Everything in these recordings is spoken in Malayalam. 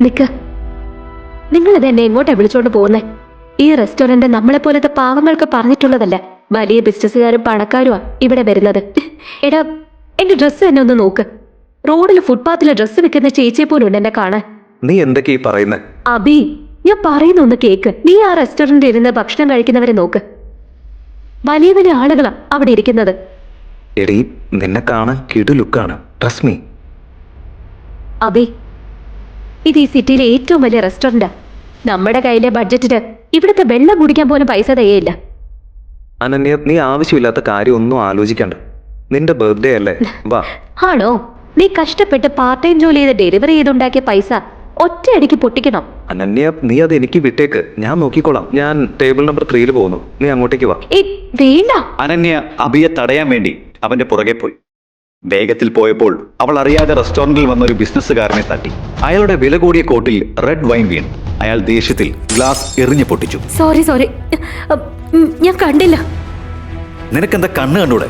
നിക്ക്, നിങ്ങളിത് എന്നെ എങ്ങോട്ടാ വിളിച്ചോണ്ട് പോകുന്നേ? ഈ റെസ്റ്റോറന്റ് നമ്മളെ പോലത്തെ പാവങ്ങൾക്ക് പറഞ്ഞിട്ടുള്ളതല്ല. വലിയ ബിസിനസ്സുകാരും പണക്കാരുമാ ഇവിടെ വരുന്നത്. എടാ, എന്റെ ഡ്രസ്സ് എന്നെ ഒന്ന് നോക്ക്. റോഡിൽ ഫുട്പാത്തിലെ ഡ്രസ്സ് വിൽക്കുന്ന ചേച്ചിയെ പോലും ഉണ്ട് എന്നെ കാണാൻ. നീ എന്തൊക്കെയാ പറയുന്നത്? അബി, ഞാൻ പറയുന്ന ഒന്ന് കേക്ക്. നീ ആ റെസ്റ്റോറന്റിൽ ഇരുന്ന് ഭക്ഷണം കഴിക്കുന്നവരെ നോക്ക്. വലിയ വലിയ ആളുകളാ അവിടെ ഇരിക്കുന്നത്. എടീ, നിന്നെ കാണാൻ കിടു ലുക്കാണ്. Trust me. അബി, ഇത് ഈ സിറ്റിയിലെ ഏറ്റവും വലിയ റെസ്റ്റോറന്റാ. നമ്മുടെ കയ്യിലെ ബഡ്ജറ്റിന് ഇവിടുത്തെ വെള്ളം കുടിക്കാൻ പോലും പൈസ തികയില്ല. അനന്യ, നീ ആവശ്യമില്ലാത്ത കാര്യം ഒന്നും ആലോചിക്കണ്ട. നിന്റെ ബർത്ത്ഡേ അല്ലേ, വാ. ആണോ? നീ കഷ്ടപ്പെട്ട് പാർട്ട് ടൈം ജോലി ചെയ്ത് ഡെലിവറി ചെയ്തുണ്ടാക്കിയ പൈസ ഒറ്റയടിക്ക് പൊട്ടിക്കണം. അനന്യ, നീ അത് എനിക്ക് വിട്ടേക്ക്, ഞാൻ നോക്കിക്കോളാം. ഞാൻ ടേബിൾ നമ്പർ 3 പോകുന്നു, നീ അങ്ങോട്ടേക്ക് വാ. വേണ്ട. അനന്യ അഭിയെ തടയാൻ വേണ്ടി അവന്റെ പുറകെ പോയി. വേഗത്തിൽ പോയപ്പോൾ അവൾ അറിയാതെ റെസ്റ്റോറന്റിൽ വന്ന ഒരു ബിസിനസ്സുകാരനെ തട്ടി. അയാളുടെ വില കൂടിയ കോട്ടിൽ റെഡ് വൈൻ വീണു. അയാൾ ദേഷ്യത്തിൽ ഗ്ലാസ് എറിഞ്ഞു പൊട്ടിച്ചു. സോറി, ഞാൻ കണ്ടില്ല. നിനക്കെന്താ കണ്ണ് കണ്ടൂടെ?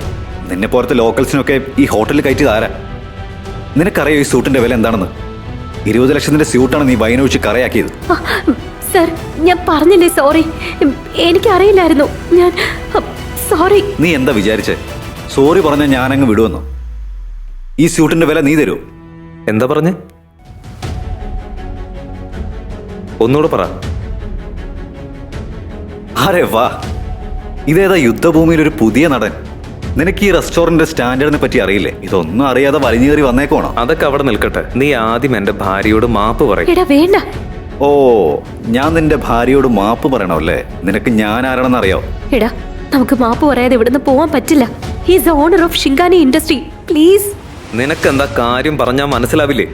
നിന്നെ പോലത്തെ ലോക്കൽസിനൊക്കെ ഈ ഹോട്ടലിൽ കയറ്റിയത് ആരാ? നിനക്കറിയോ ഈ സൂട്ടിന്റെ വില എന്താണെന്ന്? 20 ലക്ഷത്തിന്റെ സ്യൂട്ടാണ് നീ വൈനൊഴിച്ച് കറയാക്കിയത്. സർ, ഞാൻ പറഞ്ഞില്ലേ സോറി. എനിക്കറിയില്ലായിരുന്നു. ഞാൻ സോറി. നീ എന്താ വിചാരിച്ചേ? സോറി പറഞ്ഞ ഞാനങ്ങ് വിടുവെന്നോ? ഈ സ്യൂട്ടിന്റെ വില നീ തരൂ. എന്താ പറഞ്ഞേ? ഒന്നുകൂടെ പറ. അരെ വാ, ഇതേതാ യുദ്ധഭൂമിയിൽ ഒരു പുതിയ നടൻ. നിനക്ക് ഈ റെസ്റ്റോറന്റ് സ്റ്റാൻഡേർഡിനെ പറ്റി അറിയില്ലേ? ഇതൊന്നും അറിയാതെ വലിഞ്ഞു കയറി വന്നേക്കോണോ? അതൊക്കെ അവിടെ നിൽക്കട്ടെ. നീ ആദ്യം എന്റെ ഭാര്യയോട് മാപ്പ് പറയും. എടാ വേണ്ട. ഓ, ഞാൻ നിന്റെ ഭാര്യയോട് മാപ്പ് പറയണമല്ലേ? നിനക്ക് ഞാൻ ആരാണെന്ന് അറിയാവോ? എടാ, നമുക്ക് മാപ്പ് പറയാതെ ഇവിടുന്ന് പോവാൻ പറ്റില്ല. He's owner of Shinkani industry. Please. നിനക്കെന്താ കാര്യം പറഞ്ഞാൽ മനസ്സിലാവില്ലേ?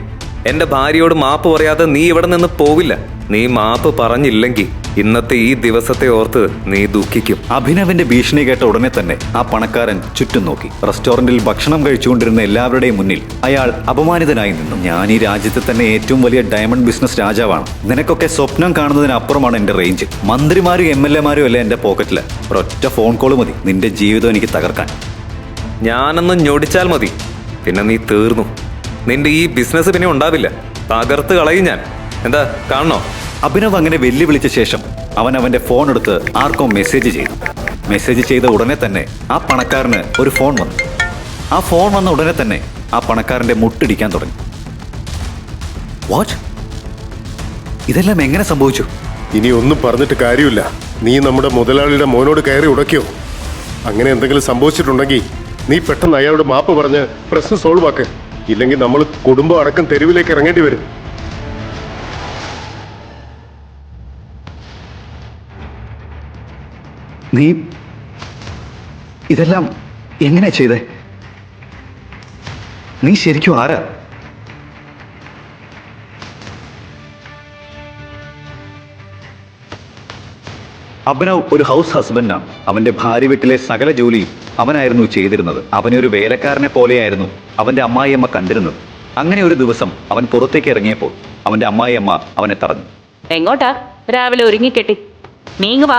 എന്റെ ഭാര്യയോട് മാപ്പ് പറയാതെ നീ ഇവിടെ നിന്ന് പോവില്ല. നീ മാപ്പ് പറഞ്ഞില്ലെങ്കിൽ ഇന്നത്തെ ഈ ദിവസത്തെ ഓർത്ത് നീ ദുഃഖിക്കും. അഭിനവിന്റെ ഭീഷണി കേട്ട ഉടനെ തന്നെ ആ പണക്കാരൻ ചുറ്റും നോക്കി. റെസ്റ്റോറന്റിൽ ഭക്ഷണം കഴിച്ചുകൊണ്ടിരുന്ന എല്ലാവരുടെയും മുന്നിൽ അയാൾ അപമാനിതനായി നിന്നു. ഞാൻ ഈ രാജ്യത്തെ തന്നെ ഏറ്റവും വലിയ ഡയമണ്ട് ബിസിനസ് രാജാവാണ്. നിനക്കൊക്കെ സ്വപ്നം കാണുന്നതിനപ്പുറമാണ് എന്റെ റേഞ്ച്. മന്ത്രിമാരും MLA മാരും അല്ല എന്റെ പോക്കറ്റില്. ഒരൊറ്റ ഫോൺ കോൾ മതി നിന്റെ ജീവിതം എനിക്ക് തകർക്കാൻ. ഞാനൊന്ന് ഞൊടിച്ചാൽ മതി, പിന്നെ നീ തീർന്നു. നിന്റെ ഈ ബിസിനസ് പിന്നെ ഉണ്ടാവില്ല. തകർത്ത് കളയും ഞാൻ. എന്താ കാണണോ? അഭിനവ് അങ്ങനെ വെല്ലുവിളിച്ച ശേഷം അവൻ അവന്റെ ഫോൺ എടുത്ത് ആർക്കോ മെസ്സേജ് ചെയ്തു. മെസ്സേജ് ചെയ്ത ഉടനെ തന്നെ ആ പണക്കാരന് ഒരു ഫോൺ വന്നു. ആ ഫോൺ വന്ന ഉടനെ തന്നെ ആ പണക്കാരന്റെ മുട്ടിടിക്കാൻ തുടങ്ങി. വാട്ട്? ഇതെല്ലാം എങ്ങനെ സംഭവിച്ചു? ഇനി ഒന്നും പറഞ്ഞിട്ട് കാര്യമില്ല. നീ നമ്മുടെ മുതലാളിയുടെ മോനോട് കയറി ഉടക്കിയോ? അങ്ങനെ എന്തെങ്കിലും സംഭവിച്ചിട്ടുണ്ടെങ്കിൽ നീ പെട്ടെന്ന് അയാളോട് മാപ്പ് പറഞ്ഞ് പ്രശ്നം സോൾവ് ആക്ക്. ഇല്ലെങ്കിൽ നമ്മൾ കുടുംബം അടക്കം തെരുവിലേക്ക് ഇറങ്ങേണ്ടി വരും. നീ ഇതെല്ലാം എങ്ങനെ ചെയ്തേ? നീ ശരിക്കും ആരാ? അഭിനവ് ഒരു ഹൗസ് ഹസ്ബൻഡാണ്. അവന്റെ ഭാര്യ വീട്ടിലെ സകല ജോലിയും അവനായിരുന്നു ചെയ്തിരുന്നത്. അവനെ ഒരു വേലക്കാരനെ പോലെയായിരുന്നു അവന്റെ അമ്മായിയമ്മ കണ്ടിരുന്നത്. അങ്ങനെ ഒരു ദിവസം അവൻ പുറത്തേക്ക് ഇറങ്ങിയപ്പോൾ അവന്റെ അമ്മായിയമ്മ അവനെ തടഞ്ഞു. എങ്ങോട്ടാ രാവിലെ ഒരുങ്ങിക്കെട്ടി? നീങ്ങ് വാ,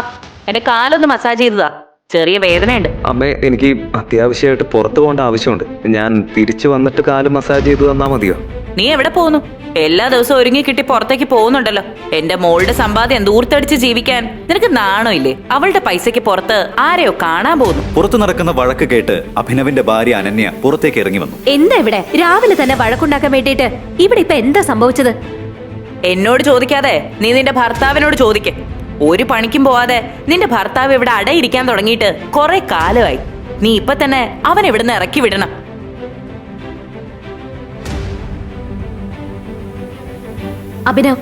എന്റെ കാലൊന്ന് മസാജ് ചെയ്തതാ. ചെറിയ വേദനയുണ്ട്. അമ്മേ, എനിക്ക് അത്യാവശ്യമായിട്ട് പുറത്തു പോകേണ്ട ആവശ്യമുണ്ട്. ഞാൻ തിരിച്ചു വന്നിട്ട് കാല് മസാജ് ചെയ്തു തന്നാ മതിയോ? നീ എവിടെ പോകുന്നു? എല്ലാ ദിവസവും ഒരുങ്ങിക്കിട്ടി പുറത്തേക്ക് പോകുന്നുണ്ടല്ലോ. എന്റെ മോളുടെ സമ്പാദ്യം ദൂർത്തടിച്ച് ജീവിക്കാൻ നിനക്ക് നാണോ ഇല്ലേ? അവളുടെ പൈസക്ക് പുറത്ത് ആരെയോ കാണാൻ പോകുന്നു. പുറത്തു നടക്കുന്ന വഴക്ക് കേട്ട് അഭിനവിന്റെ ഭാര്യ അനന്യ പുറത്തേക്ക് ഇറങ്ങി വന്നു. എന്താ ഇവിടെ രാവിലെ തന്നെ വഴക്കുണ്ടാക്കാൻ വേണ്ടിയിട്ട്? ഇവിടെ ഇപ്പൊ എന്താ സംഭവിച്ചത്? എന്നോട് ചോദിക്കാതെ നീ നിന്റെ ഭർത്താവിനോട് ചോദിക്ക്. ഒരു പണിക്കും പോവാതെ നിന്റെ ഭർത്താവ് ഇവിടെ അടയിരിക്കാൻ തുടങ്ങിയിട്ട് കുറെ കാലമായി. നീ ഇപ്പൊ തന്നെ അവൻ ഇവിടുന്ന് ഇറക്കി വിടണം. അഭിനവ്,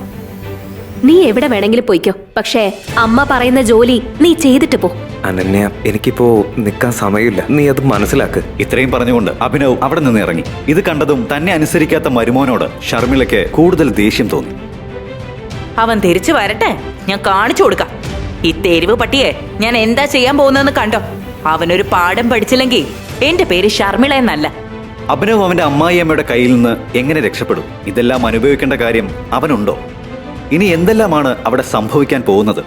നീ എവിടെ വേണമെങ്കിലും പോയിക്കോ. പക്ഷേ അമ്മ പറയുന്ന ജോലി നീ ചെയ്തിട്ട് പോ. അനന്യ, എനിക്കിപ്പോ നിൽക്കാൻ സമയമില്ല. നീ അത് മനസ്സിലാക്ക്. ഇത്രയും പറഞ്ഞുകൊണ്ട് അഭിനവ് അവിടെ നിന്ന് ഇറങ്ങി. ഇത് കണ്ടതും തന്നെ അനുസരിക്കാത്ത മരുമോനോട് ഷർമിളയ്ക്ക് കൂടുതൽ ദേഷ്യം തോന്നി. അവൻ തിരിച്ചു വരട്ടെ, ഞാൻ കാണിച്ചു കൊടുക്കാം. ഈ തെരുവ് പട്ടിയെ ഞാൻ എന്താ ചെയ്യാൻ പോകുന്നതെന്ന് കണ്ടോ? അവനൊരു പാഠം പഠിച്ചില്ലെങ്കിൽ എന്റെ പേര് ഷർമിള എന്നല്ല. അഭിനവ് അവന്റെ അമ്മായിയമ്മയുടെ കയ്യിൽ നിന്ന് എങ്ങനെ രക്ഷപ്പെടും? ഇതെല്ലാം അനുഭവിക്കേണ്ട കാര്യം അവനുണ്ടോ? ഇനി എന്തെല്ലാമാണ് അവിടെ സംഭവിക്കാൻ പോകുന്നത്?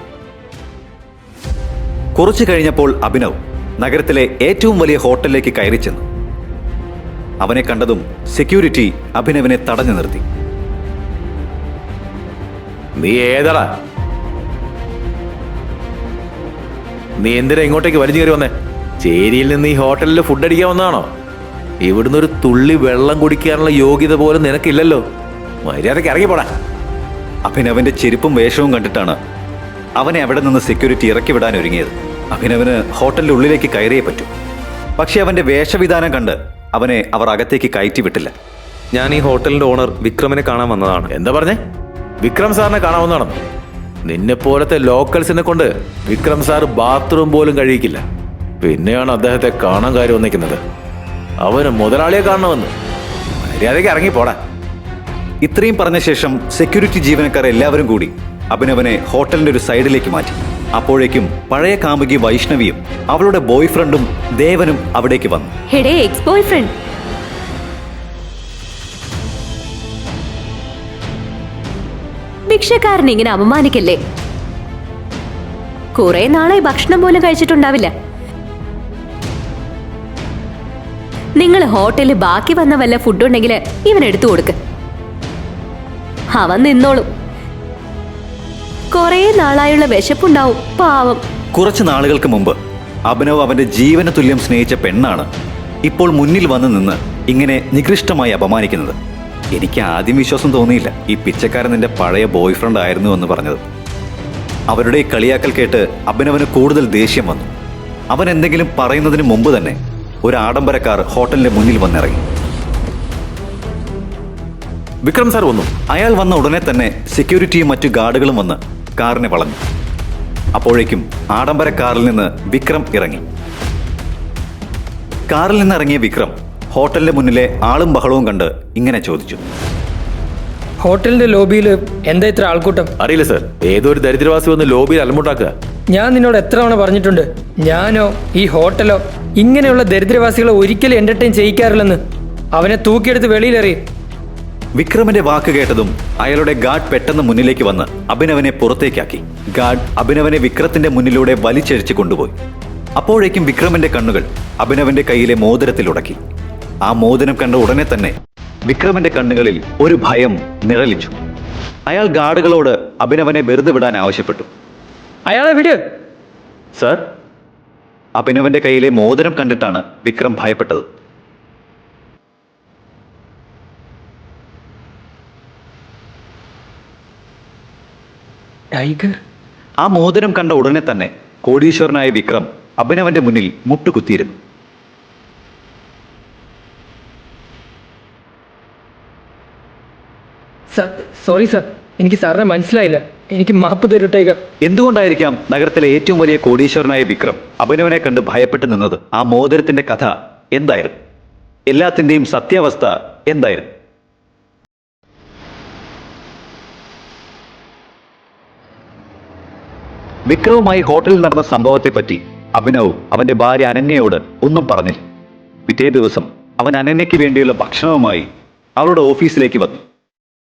കുറച്ചു കഴിഞ്ഞപ്പോൾ അഭിനവ് നഗരത്തിലെ ഏറ്റവും വലിയ ഹോട്ടലിലേക്ക് കയറി ചെന്നു. അവനെ കണ്ടതും സെക്യൂരിറ്റി അഭിനവിനെ തടഞ്ഞു നിർത്തി. നീ ഏതാടാ? നീ എന്തിനാ ഇങ്ങോട്ടേക്ക് വലിഞ്ഞു കയറി വന്നേ? ചേരിയിൽ നിന്ന് ഈ ഹോട്ടലിൽ ഫുഡ് അടിക്കാൻ വന്നതാണോ? ഇവിടുന്ന് ഒരു തുള്ളി വെള്ളം കുടിക്കാനുള്ള യോഗ്യത പോലും നിനക്കില്ലല്ലോ. മര്യാദക്ക് ഇറങ്ങിപ്പോടാ. അഭിനവന്റെ ചെരുപ്പും വേഷവും കണ്ടിട്ടാണ് അവനെ അവിടെ നിന്ന് സെക്യൂരിറ്റി ഇറക്കി വിടാൻ ഒരുങ്ങിയത്. അഭിനവന് ഹോട്ടലിന്റെ ഉള്ളിലേക്ക് കയറിയേ പറ്റൂ. പക്ഷെ അവന്റെ വേഷവിധാനം കണ്ട് അവനെ അവർ അകത്തേക്ക് കയറ്റി വിട്ടില്ല. ഞാൻ ഈ ഹോട്ടലിന്റെ ഓണർ വിക്രമിനെ കാണാൻ വന്നതാണ്. എന്താ പറഞ്ഞേ? വിക്രം സാറിനെ കാണാവുന്നതാണെന്ന്? നിന്നെ പോലത്തെ ലോക്കൽസിനെ കൊണ്ട് വിക്രം സാർ ബാത്റൂം പോലും കഴിയിക്കില്ല. പിന്നെയാണ് അദ്ദേഹത്തെ കാണാൻ കാര്യം വന്നിരിക്കുന്നത്. അവന് മുതലാളിയെ കാണണമെന്ന്. മര്യാദയ്ക്ക് ഇറങ്ങിപ്പോടാ. ഇത്രയും പറഞ്ഞ ശേഷം സെക്യൂരിറ്റി ജീവനക്കാർ എല്ലാവരും കൂടി അഭിനവനെ ഹോട്ടലിന്റെ ഒരു സൈഡിലേക്ക് മാറ്റി. അപ്പോഴേക്കും പഴയ കാമുകി വൈഷ്ണവിയും അവളുടെ ബോയ് ഫ്രണ്ടും ദേവനും അവിടേക്ക് വന്നു. എടേ എക്സ് ബോയ് ഫ്രണ്ട്, ഭിക്ഷക്കാരനെ ഇങ്ങനെ അപമാനിക്കല്ലേ? കുറെ നാളായി ഭക്ഷണം പോലും കഴിച്ചിട്ടുണ്ടാവില്ല. നിങ്ങൾ ഹോട്ടലിൽ ബാക്കി വന്ന വല്ല ഫുഡ് ഉണ്ടെങ്കിൽ ഇവൻ എടുത്തു കൊടുക്ക്. അവൻ നിന്നോളും. കുറെ നാളായുള്ള വിശപ്പുണ്ടാവും പാവം. കുറച്ച് നാളുകൾക്ക് മുമ്പ് അഭിനവ് അവന്റെ ജീവന തുല്യം സ്നേഹിച്ച പെണ്ണാണ് ഇപ്പോൾ മുന്നിൽ വന്ന് നിന്ന് ഇങ്ങനെ നികൃഷ്ടമായി അപമാനിക്കുന്നത്. എനിക്ക് ആദ്യം വിശ്വാസം തോന്നിയില്ല ഈ പിച്ചക്കാരൻ നിന്റെ പഴയ ബോയ് ഫ്രണ്ട് ആയിരുന്നു എന്ന് പറഞ്ഞത്. അവരുടെ ഈ കളിയാക്കൽ കേട്ട് അഭിനവന് കൂടുതൽ ദേഷ്യം വന്നു. അവൻ എന്തെങ്കിലും പറയുന്നതിന് മുമ്പ് തന്നെ ഒരു ആഡംബരക്കാർ ഹോട്ടലിന്റെ മുന്നിൽ വന്നിറങ്ങി. വിക്രം സാർ വന്നു. അയാൾ വന്ന ഉടനെ തന്നെ സെക്യൂരിറ്റിയും മറ്റു ഗാർഡുകളും വന്ന് കാറിനെ വളഞ്ഞു. അപ്പോഴേക്കും ആഡംബര കാറിൽ നിന്ന് വിക്രം ഇറങ്ങി. കാറിൽ നിന്ന് ഇറങ്ങിയ വിക്രം ഹോട്ടലിന്റെ മുന്നിലെ ആളും ബഹളവും കണ്ട് ഇങ്ങനെ ചോദിച്ചു: ഹോട്ടലിന്റെ ലോബിയിൽ എന്താ ഇത്ര ആൾക്കൂട്ടം? അറിയില്ല സാർ. ഏതോ ഒരു ദരിദ്രവാസി വന്ന് ലോബിയിൽ അലമുണ്ടാക്കുക. ഞാൻ നിന്നോട് എത്ര തവണ പറഞ്ഞിട്ടുണ്ട്, ഞാനോ ഈ ഹോട്ടലോ ഇങ്ങനെയുള്ള ദരിദ്രവാസികളെ ഒരിക്കലും എന്റർടൈൻ ചെയ്യിക്കാറില്ലെന്ന്. അവനെ തൂക്കിയെടുത്ത് വെളിയിലെറിയും. വിക്രമിന്റെ വാക്ക് കേട്ടതും അയാളുടെ ഗാർഡ് പെട്ടെന്ന് മുന്നിലേക്ക് വന്ന് അഭിനവനെ പുറത്തേക്കാക്കി. ഗാർഡ് അഭിനവനെ വിക്രത്തിന്റെ മുന്നിലൂടെ വലിച്ചഴിച്ചു കൊണ്ടുപോയി. അപ്പോഴേക്കും വിക്രമിന്റെ കണ്ണുകൾ അഭിനവന്റെ കയ്യിലെ മോതിരത്തിൽ ഉടക്കി. ആ മോതിരം കണ്ട ഉടനെ തന്നെ വിക്രമിന്റെ കണ്ണുകളിൽ ഒരു ഭയം നിഴലിച്ചു. അയാൾ ഗാർഡുകളോട് അഭിനവനെ വെറുതെ വിടാൻ ആവശ്യപ്പെട്ടു. അയാളെ വിട് സർ. അഭിനവന്റെ കയ്യിലെ മോതിരം കണ്ടിട്ടാണ് വിക്രം ഭയപ്പെട്ടത്. ടൈഗർ. ആ മോതിരം കണ്ട ഉടനെ തന്നെ കോടീശ്വരനായ വിക്രം അഭിനവന്റെ മുന്നിൽ മുട്ടുകുത്തിയിരുന്നു. സോറി സർ, എനിക്ക് സാറിനെ മനസ്സിലായില്ല. എനിക്ക് മാപ്പ് തരൂ ടൈഗർ. എന്തുകൊണ്ടായിരിക്കാം നഗരത്തിലെ ഏറ്റവും വലിയ കോടീശ്വരനായ വിക്രം അഭിനവനെ കണ്ട് ഭയപ്പെട്ടു നിന്നത്? ആ മോതിരത്തിന്റെ കഥ എന്തായിരുന്നു? എല്ലാത്തിന്റെയും സത്യാവസ്ഥ എന്തായിരുന്നു? വിക്രവുമായി ഹോട്ടലിൽ നടന്ന സംഭവത്തെപ്പറ്റി അഭിനവ് അവന്റെ ഭാര്യ അനന്യയോട് ഒന്നും പറഞ്ഞില്ല. പിറ്റേ ദിവസം അവൻ അനന്യയ്ക്ക് വേണ്ടിയുള്ള ഭക്ഷണവുമായി അവളുടെ ഓഫീസിലേക്ക് വന്നു.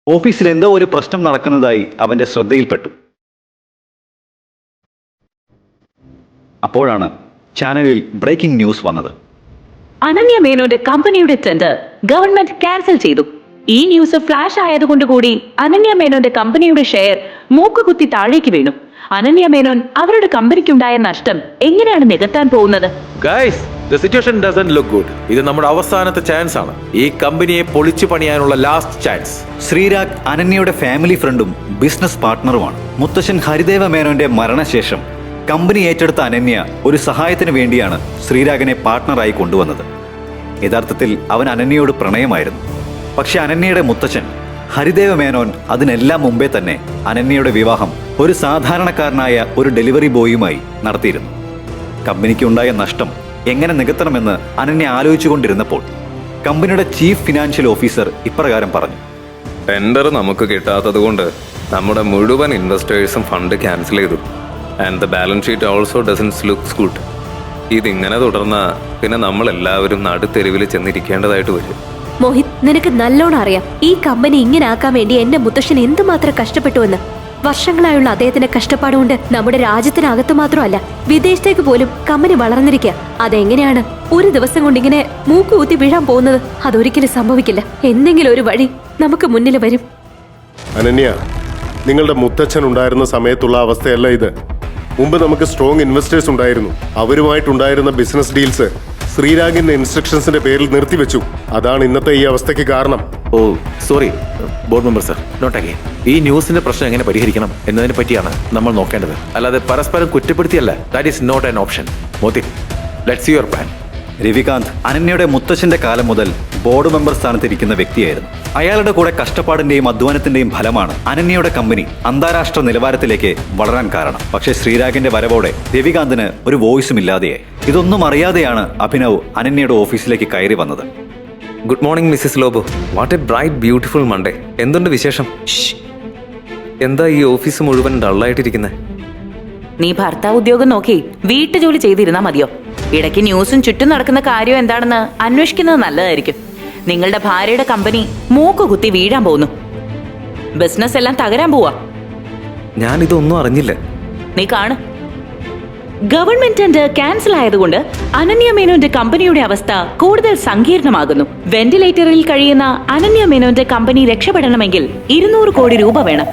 ഓഫീസിൽ എന്തോ ഒരു പ്രശ്നം നടക്കുന്നതായി അവന്റെ ശ്രദ്ധയിൽപ്പെട്ടു. അപ്പോഴാണ് ചാനലിൽ ബ്രേക്കിംഗ് ന്യൂസ് വന്നത്. അനന്യ മേനോന്റെ കമ്പനിയുടെ ടെൻഡർ ഗവൺമെന്റ് ക്യാൻസൽ ചെയ്തു. ഈ ന്യൂസ് ഫ്ലാഷ് ആയതുകൊണ്ട് കൂടി അനന്യ മേനോന്റെ കമ്പനിയുടെ ഷെയർ മൂക്കുകുത്തി താഴേക്ക് വീണു. അനന്യ മേനോൻ അവരുടെ കമ്പനിക്കുണ്ടായ നഷ്ടം എങ്ങനെയാണ് നികത്താൻ പോകുന്നത്? Guys, the situation doesn't look good. ഇത് നമ്മുടെ അവസാനത്തെ ചാൻസ് ആണ്. ഈ കമ്പനിയെ പൊളിച്ചു പണിയാനുള്ള ലാസ്റ്റ് ചാൻസ്. ശ്രീരാഗ് അനന്യയുടെ ഫാമിലി ഫ്രണ്ടും ബിസിനസ് പാർട്ട്ണറുമാണ്. മുത്തശ്ശൻ ഹരിദേവ മേനോന്റെ മരണശേഷം കമ്പനി ഏറ്റെടുത്ത അനന്യ ഒരു സഹായത്തിന് വേണ്ടിയാണ് ശ്രീരാഗിനെ പാർട്ട്ണറായി കൊണ്ടുവന്നത്. യഥാർത്ഥത്തിൽ അവൻ അനന്യയോട് പ്രണയമായിരുന്നു. പക്ഷെ അനന്യയുടെ മുത്തച്ഛൻ ഹരിദേവ മേനോൻ അതിനെല്ലാം മുമ്പേ തന്നെ അനന്യയുടെ വിവാഹം ഒരു സാധാരണക്കാരനായ ഒരു ഡെലിവറി ബോയുമായി നടത്തിയിരുന്നു. കമ്പനിക്ക് ഉണ്ടായ നഷ്ടം എങ്ങനെ നികത്തണമെന്ന് അനന്യ ആലോചിച്ചുകൊണ്ടിരുന്നപ്പോൾ കമ്പനിയുടെ ചീഫ് ഫിനാൻഷ്യൽ ഓഫീസർ ഇപ്രകാരം പറഞ്ഞു: ടെൻഡർ നമുക്ക് കിട്ടാത്തത് കൊണ്ട് നമ്മുടെ മുഴുവൻ ഇൻവെസ്റ്റേഴ്സും ഫണ്ട് ക്യാൻസൽ ചെയ്തു. And the balance sheet also dozens looks good. ഇതിങ്ങനെ തുടർന്നാൽ പിന്നെ നമ്മൾ എല്ലാവരും നടുത്തെരുവിൽ ചെന്നിരിക്കേണ്ടതായിട്ട് വരും. മോഹിത്, നിനക്ക് നല്ലോണം അറിയാം ഈ കമ്പനി ഇങ്ങനെ ആക്കാൻ വേണ്ടി എന്റെ മുത്തശ്ശൻ എന്തുമാത്രം കഷ്ടപ്പെട്ടുവെന്ന്. വർഷങ്ങളായുള്ള അദ്ദേഹത്തിന്റെ കഷ്ടപ്പാടുകൊണ്ട് നമ്മുടെ രാജ്യത്തിനകത്ത് മാത്രമല്ല വിദേശത്തേക്ക് പോലും കമ്പനി വളർന്നിരിക്കുക. അതെങ്ങനെയാണ് ഒരു ദിവസം കൊണ്ട് ഇങ്ങനെ മൂക്കുകുത്തി വീഴാൻ പോകുന്നത്? അതൊരിക്കലും സംഭവിക്കില്ല. എന്തെങ്കിലും ഒരു വഴി നമുക്ക് മുന്നിൽ വരും. അനന്യ, നിങ്ങളുടെ മുത്തച്ഛൻ ഉണ്ടായിരുന്ന സമയത്തുള്ള അവസ്ഥയല്ല ഇത്. മുമ്പ് നമുക്ക് സ്ട്രോങ് ഇൻവെസ്റ്റേഴ്സ് ഉണ്ടായിരുന്നു. അവരുമായിട്ടുണ്ടായിരുന്ന ബിസിനസ് ഡീൽസ് ശ്രീരാഗിന്റെ ഇൻസ്ട്രക്ഷൻസിന്റെ പേരിൽ നിർത്തിവെച്ചു. അതാണ് ഇന്നത്തെ ഈ അവസ്ഥയ്ക്ക് കാരണം. Oh sorry board member sir, not again. ഈ ന്യൂസിന്റെ പ്രശ്നം എങ്ങനെ പരിഹരിക്കണം എന്നതിനെ പറ്റിയാണ് നമ്മൾ നോക്കേണ്ടത്, അല്ലാതെ പരസ്പരം കുറ്റപ്പെടുത്തിയല്ല. That is not an option. Moti, let's see your plan. Ravikant അനന്യയുടെ മുത്തച്ഛന്റെ കാലം മുതൽ ബോർഡ് മെമ്പർ സ്ഥാനത്തിരിക്കുന്ന വ്യക്തിയായിരുന്നു. അയാളുടെ കൂടെ കഷ്ടപ്പാടിന്റെയും അധ്വാനത്തിന്റെയും ഫലമാണ് അനന്യയുടെ കമ്പനി അന്താരാഷ്ട്ര നിലവാരത്തിലേക്ക് വളരാൻ കാരണം. പക്ഷേ ശ്രീരാഗിന്റെ വരവോടെ രവികാന്തിന് ഒരു വോയിസും ഇല്ലാതെയായി. ഇതൊന്നും അറിയാതെയാണ് അഭിനവ് അനന്യയുടെ ഓഫീസിലേക്ക് കയറി വന്നത്. Good morning Mrs Lobo. What A bright beautiful Monday. എന്തുണ്ട് വിശേഷം? എന്താ ഈ ഓഫീസ് മുഴുവൻ ഡള്ളായിട്ടിരിക്കുന്നത്? നീ ഭർത്താവ് ഉദ്യോഗം നോക്കി വീട്ടുജോലി ചെയ്തിരുന്നാ മതിയോ? ഇടയ്ക്ക് ന്യൂസും ചുറ്റും നടക്കുന്ന കാര്യം എന്താണെന്ന് അന്വേഷിക്കുന്നത് നല്ലതായിരിക്കും. നിങ്ങളുടെ ഭാര്യയുടെ കമ്പനി മൂക്ക് കുത്തി വീഴാൻ പോകുന്നു. ബിസിനസ് എല്ലാം തകരാൻ പോവാ. ഞാനിതൊന്നും അറിഞ്ഞില്ല. നീ കാണ്. ഗവൺമെന്റ് ടെൻഡർ ക്യാൻസൽ ആയതുകൊണ്ട് അനന്യ മേനോന്റെ കമ്പനിയുടെ അവസ്ഥ കൂടുതൽ സങ്കീർണമാകുന്നു. വെന്റിലേറ്ററിൽ കഴിയുന്ന അനന്യ മേനോന്റെ കമ്പനി രക്ഷപ്പെടണമെങ്കിൽ 200 കോടി രൂപ വേണം.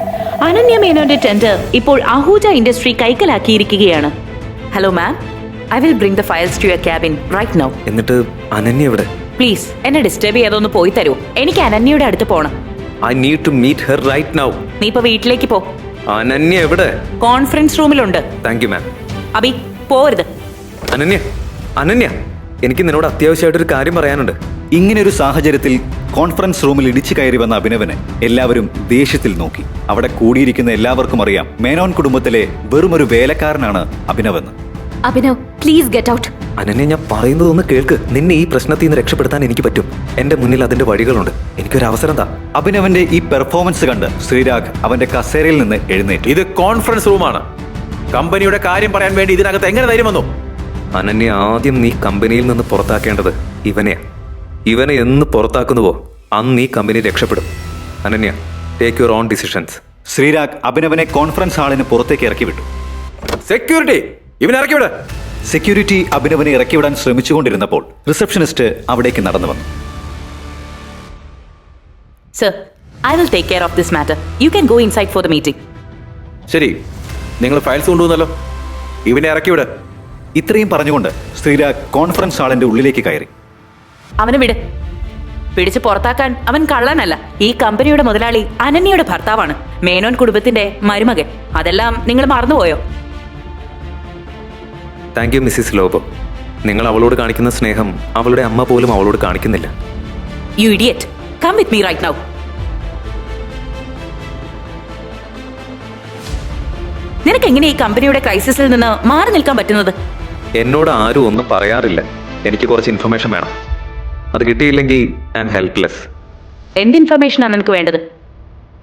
അനന്യ മേനോന്റെ ടെൻഡർ ഇപ്പോൾ അഹൂജ ഇൻഡസ്ട്രി കൈക്കലാക്കിയിരിക്കുകയാണ്. Hello ma'am, I will bring the files to your cabin right now. എന്നിട്ട് അനന്യ എവിടെ? പ്ലീസ് എന്നെ ഡിസ്റ്റർബ് ചെയ്തൊന്ന് പോയി തരൂ. എനിക്ക് അനന്യയുടെ അടുത്ത് പോണം. I need to meet her right now. നീ ഇപ്പൊ വീട്ടിലേക്ക് പോ. അനന്യ എവിടെ? കോൺഫറൻസ് റൂമിലുണ്ട്. Thank you ma'am. അബി പോരുത്. അനന്യ, അനന്യ, എനിക്ക് നിന്നോട് അത്യാവശ്യമായിട്ടൊരു കാര്യം പറയാനുണ്ട്. ഇങ്ങനെയൊരു സാഹചര്യത്തിൽ കോൺഫറൻസ് റൂമിൽ ഇടിച്ചു കയറി വന്ന അഭിനവനെ എല്ലാവരും ദേഷ്യത്തിൽ നോക്കി. അവിടെ കൂടിയിരിക്കുന്ന എല്ലാവർക്കും അറിയാം മേനോൻ കുടുംബത്തിലെ വെറുമൊരു വേലക്കാരനാണ് അഭിനവെന്ന്. Abhinav, please get out. Ananya, ഞാൻ പറയുന്നതൊന്ന് കേൾക്ക്. നിന്നെ ഈ പ്രശ്നത്തിൽ നിന്ന് രക്ഷപ്പെടുത്താൻ എനിക്ക് പറ്റും. എന്റെ മുന്നിൽ അതിന്റെ വഴികളുണ്ട്. എനിക്കൊരു അവസരം താ. അഭിനവന്റെ ഈ പെർഫോമൻസ് കണ്ട് ശ്രീരാഗ് അവന്റെ കസേരയിൽ നിന്ന് എഴുന്നേറ്റു. ഇത് കോൺഫറൻസ് റൂമാണ്. കമ്പനിയുടെ കാര്യം പറയാൻ വേണ്ടി ഇതിനകത്ത് എങ്ങനെ ധൈര്യം വന്നു? അനന്യ, ആദ്യം നീ കമ്പനിയിൽ നിന്ന് പുറത്താക്കേണ്ടത് ഇവനെയാ. ഇവനെ എന്ന് പുറത്താക്കുന്നുവോ അന്ന് ഈ കമ്പനി രക്ഷപ്പെടും. Ananya, take your own decisions. Sreerag അഭിനവനെ കോൺഫറൻസ് ഹാളിന് പുറത്തേക്ക് ഇറക്കി വിട്ടു. സെക്യൂരിറ്റി, ഇവനെ ഇറക്കി വിട്. സെക്യൂരിറ്റി അഭിനവനെ ഇറക്കിവിടാൻ ശ്രമിച്ചുകൊണ്ടിരുന്നപ്പോൾ റിസപ്ഷനിസ്റ്റ് അവിടേക്ക് നടന്നു വന്നു. Sir, I will take care of this matter. You can go inside for the meeting. ശരി, നിങ്ങൾ ഫയൽസ് കൊണ്ടുവന്നല്ലോ, ഇവനെ ഇറക്കി വിട്. ഇത്രയും പറഞ്ഞുകൊണ്ട് ശ്രീരാഗ് കോൺഫറൻസ് ഹാളിന്റെ ഉള്ളിലേക്ക് കയറി. അവനെ വിട്. പിടിച്ച് പുറത്താക്കാൻ അവൻ കള്ളനല്ല. ഈ കമ്പനിയുടെ മുതലാളി അനന്യയുടെ ഭർത്താവാണ്, മേനോൻ കുടുംബത്തിന്റെ മരുമകൻ. അതെല്ലാം നിങ്ങൾ മറന്നുപോയോ? Thank you Mrs Lobo. നിങ്ങൾ അവളോട് കാണിക്കുന്ന സ്നേഹം അവളുടെ അമ്മ പോലും അവളോട് കാണിക്കുന്നില്ല. You idiot, come with me right now. നിനക്ക് എങ്ങനെ ഈ കമ്പനിയുടെ ക്രൈസിസിൽ നിന്ന് മാറി നിൽക്കാൻ പറ്റുന്നത്? എന്നോട് ആരും ഒന്നും പറയാറില്ല. എനിക്ക് കുറച്ച് ഇൻഫർമേഷൻ വേണം. അത് കിട്ടിയില്ലെങ്കിൽ ഐ ആം ഹെൽപ്ലെസ്. എന്ത് ഇൻഫർമേഷനാണ് നിനക്ക് വേണ്ടത്?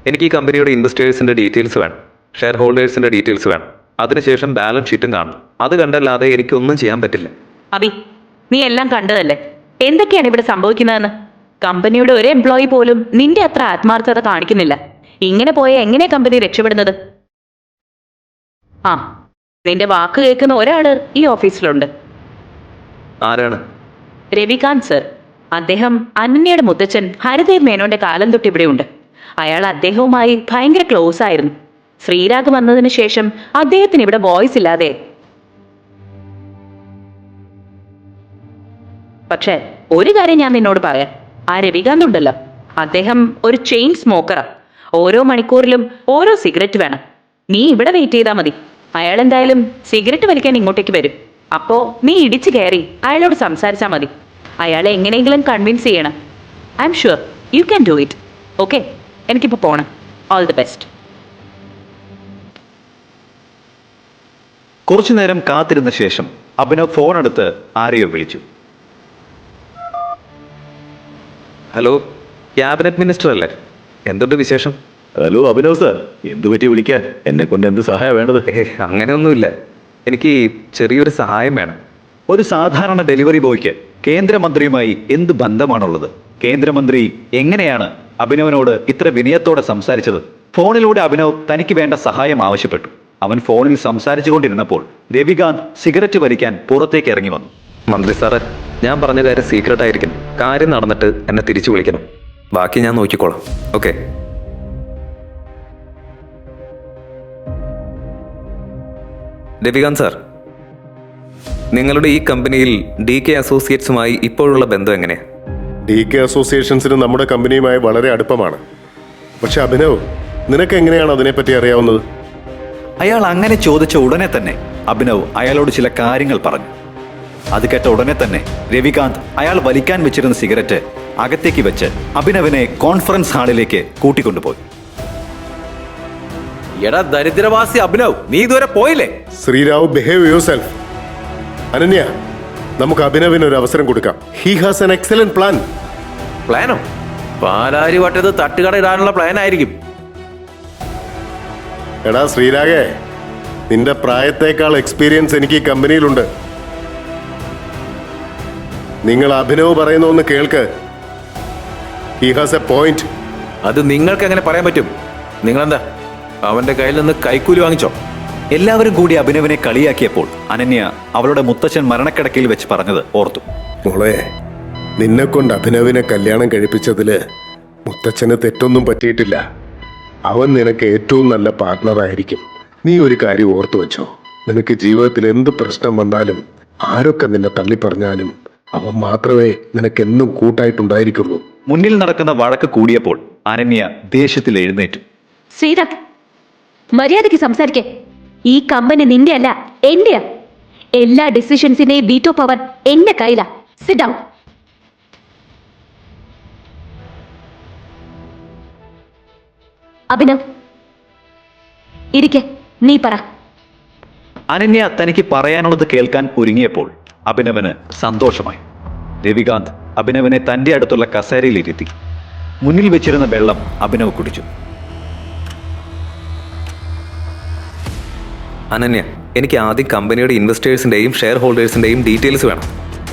എനിക്ക് ഈ കമ്പനിയുടെ ഇൻവെസ്റ്റേഴ്സിന്റെ ഡീറ്റെയിൽസ് വേണം. ഷെയർ ഹോൾഡേഴ്സിന്റെ ഡീറ്റെയിൽസ് വേണം. അതിനുശേഷം ബാലൻസ് ഷീറ്റും കാണും. അത് കണ്ടല്ലാതെ എനിക്കൊന്നും ചെയ്യാൻ പറ്റില്ല. അബി, നീ എല്ലാം കണ്ടതല്ലേ? എന്തൊക്കെയാണ് ഇവിടെ സംഭവിക്കുന്നതെന്ന്? കമ്പനിയുടെ ഒരു എംപ്ലോയി പോലും നിന്റെ അത്ര ആത്മാർത്ഥത കാണിക്കുന്നില്ല. ഇങ്ങനെ പോയ എങ്ങനെ കമ്പനി രക്ഷപ്പെടുന്നത്? ആ, നിന്റെ വാക്ക് കേൾക്കുന്ന ഒരാള് ഈ ഓഫീസിലുണ്ട്. ആരാണ്? രവികാന്ത് സർ. അദ്ദേഹം അനന്യയുടെ മുത്തച്ഛൻ ഹരിദേവ് മേനോന്റെ കാലം തൊട്ട് ഇവിടെയുണ്ട്. അയാൾ അദ്ദേഹവുമായി ഭയങ്കര ക്ലോസ് ആയിരുന്നു. ശ്രീരാഗ് വന്നതിന് ശേഷം അദ്ദേഹത്തിന് ഇവിടെ വോയിസ് ഇല്ലാതെ. പക്ഷെ ഒരു കാര്യം ഞാൻ നിന്നോട് പറയാം. ആ രവികാന്ത് ഉണ്ടല്ലോ, അദ്ദേഹം ഒരു ചെയിൻ സ്മോക്കറാ. ഓരോ മണിക്കൂറിലും ഓരോ സിഗരറ്റ് വേണം. നീ ഇവിടെ വെയിറ്റ് ചെയ്താൽ മതി. അയാൾ എന്തായാലും സിഗരറ്റ് വലിക്കാൻ ഇങ്ങോട്ടേക്ക് വരും. അപ്പോ നീ ഇടിച്ചു കയറി അയാളോട് സംസാരിച്ചാൽ മതി. അയാളെ എങ്ങനെയെങ്കിലും കൺവിൻസ് ചെയ്യണം. I am sure you can do it. Okay, എനിക്കിപ്പോൾ പോണം. All the best. കുറച്ചു നേരം കാത്തിരുന്ന ശേഷം അഭിനവ് ഫോൺ എടുത്ത് ആരെയോ വിളിച്ചു. ഹലോ, ക്യാബിനറ്റ് മിനിസ്റ്റർ അല്ലേ? എന്തുണ്ട് വിശേഷം? ഹലോ അഭിനവ് സാർ, എന്തു പറ്റി വിളിക്കാൻ? എന്നെ കൊണ്ട് എന്ത് സഹായം വേണ്ടത്? അങ്ങനെയൊന്നുമില്ല. എനിക്ക് ചെറിയൊരു സഹായം വേണം. ഒരു സാധാരണ ഡെലിവറി ബോയ്ക്ക് കേന്ദ്രമന്ത്രിയുമായി എന്ത് ബന്ധമാണുള്ളത്? കേന്ദ്രമന്ത്രി എങ്ങനെയാണ് അഭിനവനോട് ഇത്ര വിനയത്തോടെ സംസാരിച്ചത്? ഫോണിലൂടെ അഭിനവ് തനിക്ക് വേണ്ട സഹായം ആവശ്യപ്പെട്ടു. അവൻ ഫോണിൽ സംസാരിച്ചു കൊണ്ടിരുന്നപ്പോൾ രവികാന്ത് സിഗരറ്റ് വലിക്കാൻ പുറത്തേക്ക് ഇറങ്ങി വന്നു. മന്ത്രി സാറ്, ഞാൻ പറഞ്ഞ കാര്യം സീക്രട്ട് ആയിരിക്കും. കാര്യം നടന്നിട്ട് എന്നെ തിരിച്ചു വിളിക്കണം. ബാക്കി ഞാൻ നോക്കിക്കോളാം. ഓക്കെ? രവികാന്ത് സാർ, നിങ്ങളുടെ ഈ കമ്പനിയിൽ DK അസോസിയേറ്റ്സുമായി ഇപ്പോഴുള്ള ബന്ധം എങ്ങനെയാ? DK അസോസിയേഷൻസിന് നമ്മുടെ കമ്പനിയുമായി വളരെ അടുപ്പമാണ്. പക്ഷെ അഭിനവ്, നിനക്ക് എങ്ങനെയാണ് അതിനെപ്പറ്റി അറിയാവുന്നത്? അയാൾ അങ്ങനെ ചോദിച്ച ഉടനെ തന്നെ അഭിനവ് അയാളോട് ചില കാര്യങ്ങൾ പറഞ്ഞു. അത് കേട്ട ഉടനെ തന്നെ രവികാന്ത് അയാൾ വലിക്കാൻ വെച്ചിരുന്ന സിഗരറ്റ് അകത്തേക്ക് വെച്ച് അഭിനവിനെ കോൺഫറൻസ് ഹാളിലേക്ക് കൂട്ടിക്കൊണ്ടുപോയി. എടാ ദരിദ്രവാസി അഭിനവ്, നീ ഇതുവരെ പോയില്ലേ? Sreerav, behave yourself. Ananya, നമുക്ക് അഭിനവിന് ഒരു അവസരം കൊടുക്കാം. He has an excellent plan. പ്ലാനോ? പാലാരി വട്ടത്ത് തട്ടുകട ഇടാനുള്ള പ്ലാൻ ആയിരിക്കും. എടാ ശ്രീരാഗേ, നിന്റെ പ്രായത്തേക്കാൾ എക്സ്പീരിയൻസ് എനിക്ക് ഈ കമ്പനിയിലുണ്ട്. നിങ്ങൾ അഭിനവ് പറയുന്ന ഒന്ന് കേൾക്ക്. He has A point. അത് നിങ്ങൾക്ക് എങ്ങനെ പറയാൻ പറ്റും? നിങ്ങളെന്താ അവന്റെ കയ്യിൽ നിന്ന് കൈക്കൂലി വാങ്ങിച്ചോ? എല്ലാവരും കൂടി അഭിനവിനെ കളിയാക്കിയപ്പോൾ അനന്യ അവളുടെ മുത്തച്ഛൻ മരണക്കിടക്കയിൽ വെച്ച് പറഞ്ഞത് ഓർത്തു. മോളെ, നിന്നെ കൊണ്ട് അഭിനവിനെ കല്യാണം കഴിപ്പിച്ചതില് മുത്തച്ഛന് തെറ്റൊന്നും പറ്റിയിട്ടില്ല. അവൻ നിനക്ക് ഏറ്റവും നല്ല പാർട്ട്ണറായിരിക്കും. നീ ഒരു കാര്യം ഓർത്തു വെച്ചോ, നിനക്ക് ജീവിതത്തിൽ എന്ത് പ്രശ്നം വന്നാലും ആരൊക്കെ നിന്നെ തള്ളി പറഞ്ഞാലും അവൻ മാത്രമേ നിനക്കെന്നും കൂട്ടായിട്ടുണ്ടായിരിക്കുള്ളൂ. മുന്നിൽ നടക്കുന്ന വഴക്ക് കൂടിയപ്പോൾ അനന്യ ദേഷ്യത്തിൽ എഴുന്നേറ്റു. ശ്രീരാഗ്, മര്യാദയ്ക്ക് സംസാരിക്കേ. ഈ കമ്പനി നിന്റെ അല്ല, എന്റെയാ. എല്ലാ ഡിസിഷൻസിന്റെയും വീറ്റോ പവർ എന്റെ കയ്യിലാ. Sit down. അഭിനവ്, ഇരിക്കെ. നീ പറ. അനന്യ തനിക്ക് പറയാനുള്ളത് കേൾക്കാൻ ഒരുങ്ങിയപ്പോൾ അഭിനവന് സന്തോഷമായി. രവികാന്ത് അഭിനവനെ തന്റെ അടുത്തുള്ള കസേരയിൽ ഇരുത്തി. മുന്നിൽ വെച്ചിരുന്ന വെള്ളം അഭിനവ് കുടിച്ചു. അനന്യ, എനിക്ക് ആദ്യം കമ്പനിയുടെ ഇൻവെസ്റ്റേഴ്സിന്റെയും ഷെയർ ഹോൾഡേഴ്സിന്റെയും ഡീറ്റെയിൽസ് വേണം.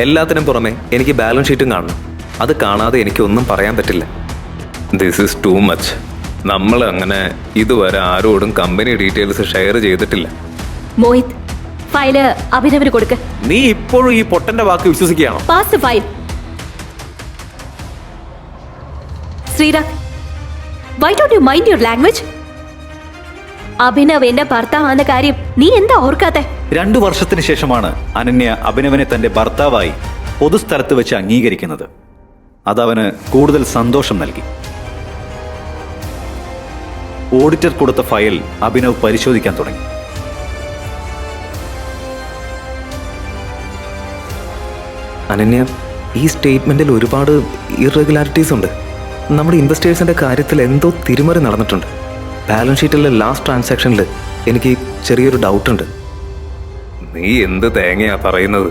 എല്ലാത്തിനും പുറമെ എനിക്ക് ബാലൻസ് ഷീറ്റും കാണണം. അത് കാണാതെ എനിക്കൊന്നും പറയാൻ പറ്റില്ല. This is too much. നമ്മൾ അങ്ങനെ ഇതുവരെ ആരോടും കമ്പനി ഡീറ്റെയിൽസ് ഷെയർ ചെയ്തിട്ടില്ല. മോഹിത്, ഫയല് അഭിനവിന് കൊടുക്ക്. നീ ഇപ്പോഴും ഈ പൊട്ടന്റെ വാക്ക് വിശ്വസിക്കുകയാണോ? Pass the file. Sreerag, why don't you mind your language? Abhinav എന്റെ ഭർത്താവാന്ന കാര്യം നീ എന്താ ഓർക്കാത്തെ? 2 വർഷത്തിന് ശേഷമാണ് അനന്യ അഭിനവനെ തന്റെ ഭർത്താവായി പൊതുസ്ഥലത്ത് വെച്ച് അംഗീകരിക്കുന്നത്. അതവന് കൂടുതൽ സന്തോഷം നൽകി. ഓഡിറ്റർ കൊടുത്ത ഫയൽ അഭിനവ് പരിശോധിക്കാൻ തുടങ്ങി. അനന്യ, ഈ സ്റ്റേറ്റ്മെന്റിൽ ഒരുപാട് ഇറഗുലാരിറ്റീസ് ഉണ്ട്. നമ്മുടെ ഇൻവെസ്റ്റേഴ്സിന്റെ കാര്യത്തിൽ എന്തോ തിരിമറി നടന്നിട്ടുണ്ട്. ബാലൻസ് ഷീറ്റിലെ ലാസ്റ്റ് ട്രാൻസാക്ഷനിൽ എനിക്ക് ചെറിയൊരു ഡൗട്ട് ഉണ്ട്. നീ എന്ത് തേങ്ങയാ പറയുന്നത്?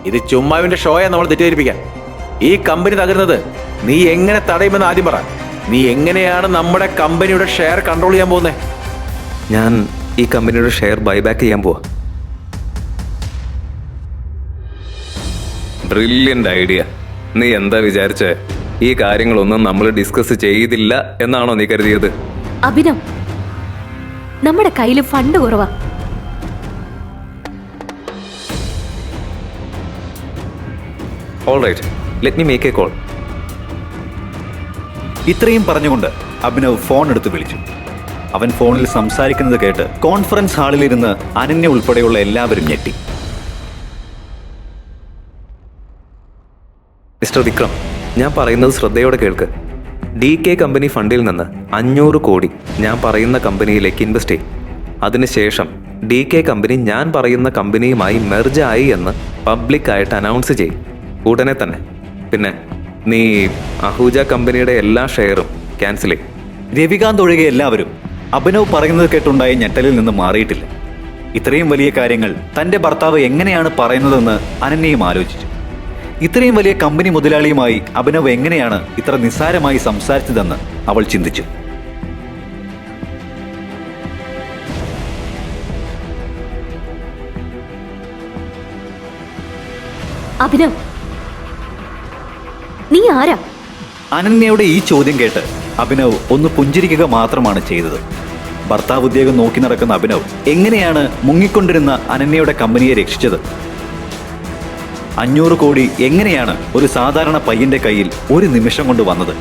ഇത് ചുമ്മാവിന്റെ ഷോയെ നമ്മൾ തെറ്റിദ്ധരിപ്പിക്കാൻ. ഈ കമ്പനി തകരുന്നത് നീ എങ്ങനെ തടയുമെന്ന് ആദ്യം പറ. നീ എങ്ങനെയാണ് നമ്മുടെ കമ്പനിയുടെ ഷെയർ കൺട്രോൾ ചെയ്യാൻ പോകുന്നത്? ഞാൻ ഈ കമ്പനിയുടെ ഷെയർ ബൈബാക്ക് ചെയ്യാൻ പോവാ. Brilliant idea. നീ എന്താ വിചാരിച്ചേ? ഈ കാര്യങ്ങളൊന്നും നമ്മൾ ഡിസ്കസ് ചെയ്തില്ല എന്നാണോ നീ കരുതിയത്? അഭിനവ്, നമ്മുടെ കയ്യിൽ ഫണ്ട് കുറവാ. All right, let me make a call. ഇത്രയും പറഞ്ഞുകൊണ്ട് അഭിനവ് ഫോൺ എടുത്ത് വിളിച്ചു. അവൻ ഫോണിൽ സംസാരിക്കുന്നത് കേട്ട് കോൺഫറൻസ് ഹാളിലിരുന്ന് അനന്യ ഉൾപ്പെടെയുള്ള എല്ലാവരും ഞെട്ടി. മിസ്റ്റർ വിക്രം, ഞാൻ പറയുന്നത് ശ്രദ്ധയോടെ കേൾക്ക്. DK കമ്പനി ഫണ്ടിൽ നിന്ന് 500 കോടി ഞാൻ പറയുന്ന കമ്പനിയിലേക്ക് ഇൻവെസ്റ്റ് ചെയ്യും. അതിനുശേഷം DK കമ്പനി ഞാൻ പറയുന്ന കമ്പനിയുമായി മെർജ് ആയി എന്ന് പബ്ലിക്കായിട്ട് അനൗൺസ് ചെയ്യും ഉടനെ തന്നെ. പിന്നെ നീ അഹൂജ കമ്പനിയുടെ എല്ലാ ഷെയറും ക്യാൻസൽ ചെയ്യും. രവികാന്ത് ഒഴികെ എല്ലാവരും അഭിനവ് പറയുന്നത് കേട്ടുണ്ടായ ഞെട്ടലിൽ നിന്ന് മാറിയിട്ടില്ല. ഇത്രയും വലിയ കാര്യങ്ങൾ തന്റെ ഭർത്താവ് എങ്ങനെയാണ് പറയുന്നതെന്ന് അനന്യയും ആലോചിച്ചു. ഇത്രയും വലിയ കമ്പനി മുതലാളിയുമായി അഭിനവ് എങ്ങനെയാണ് ഇത്ര നിസ്സാരമായി സംസാരിച്ചതെന്ന് അവൾ ചിന്തിച്ചു. അഭിനവ്, നീ ആരാ? അനന്യയുടെ ഈ ചോദ്യം കേട്ട് അഭിനവ് ഒന്ന് പുഞ്ചിരിക്കുക മാത്രമാണ് ചെയ്തത്. ഭർത്താവ് ഉദ്യോഗം നോക്കി നടക്കുന്ന അഭിനവ് എങ്ങനെയാണ് മുങ്ങിക്കൊണ്ടിരുന്ന അനന്യയുടെ കമ്പനിയെ രക്ഷിച്ചത്? 500 കോടി എങ്ങനെയാണ് ഒരു സാധാരണ പയ്യന്റെ കയ്യിൽ ഒരു നിമിഷം കൊണ്ട് വന്നത്?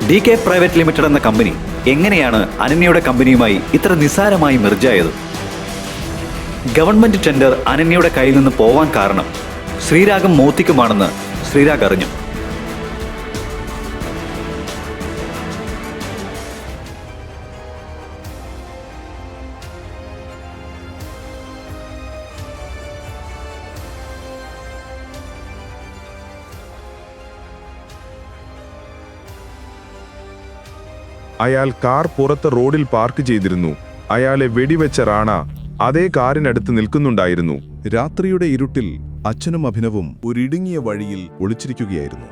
DK പ്രൈവറ്റ് ലിമിറ്റഡ് എന്ന കമ്പനി എങ്ങനെയാണ് അനന്യയുടെ കമ്പനിയുമായി ഇത്ര നിസ്സാരമായി മെർജായത്? ഗവൺമെന്റ് ടെൻഡർ അനന്യയുടെ കയ്യിൽ നിന്ന് പോവാൻ കാരണം ശ്രീരാഗും മോത്തിക്കുമാണെന്ന് ശ്രീരാഗ് അറിഞ്ഞു. അയാൾ കാർ പുറത്ത് റോഡിൽ പാർക്ക് ചെയ്തിരുന്നു. അയാളെ വെടിവെച്ച റാണ അതേ കാറിനടുത്ത് നിൽക്കുന്നുണ്ടായിരുന്നു. രാത്രിയുടെ ഇരുട്ടിൽ അച്ഛനും അഭിനവും ഒരിടുങ്ങിയ വഴിയിൽ ഒളിച്ചിരിക്കുകയായിരുന്നു.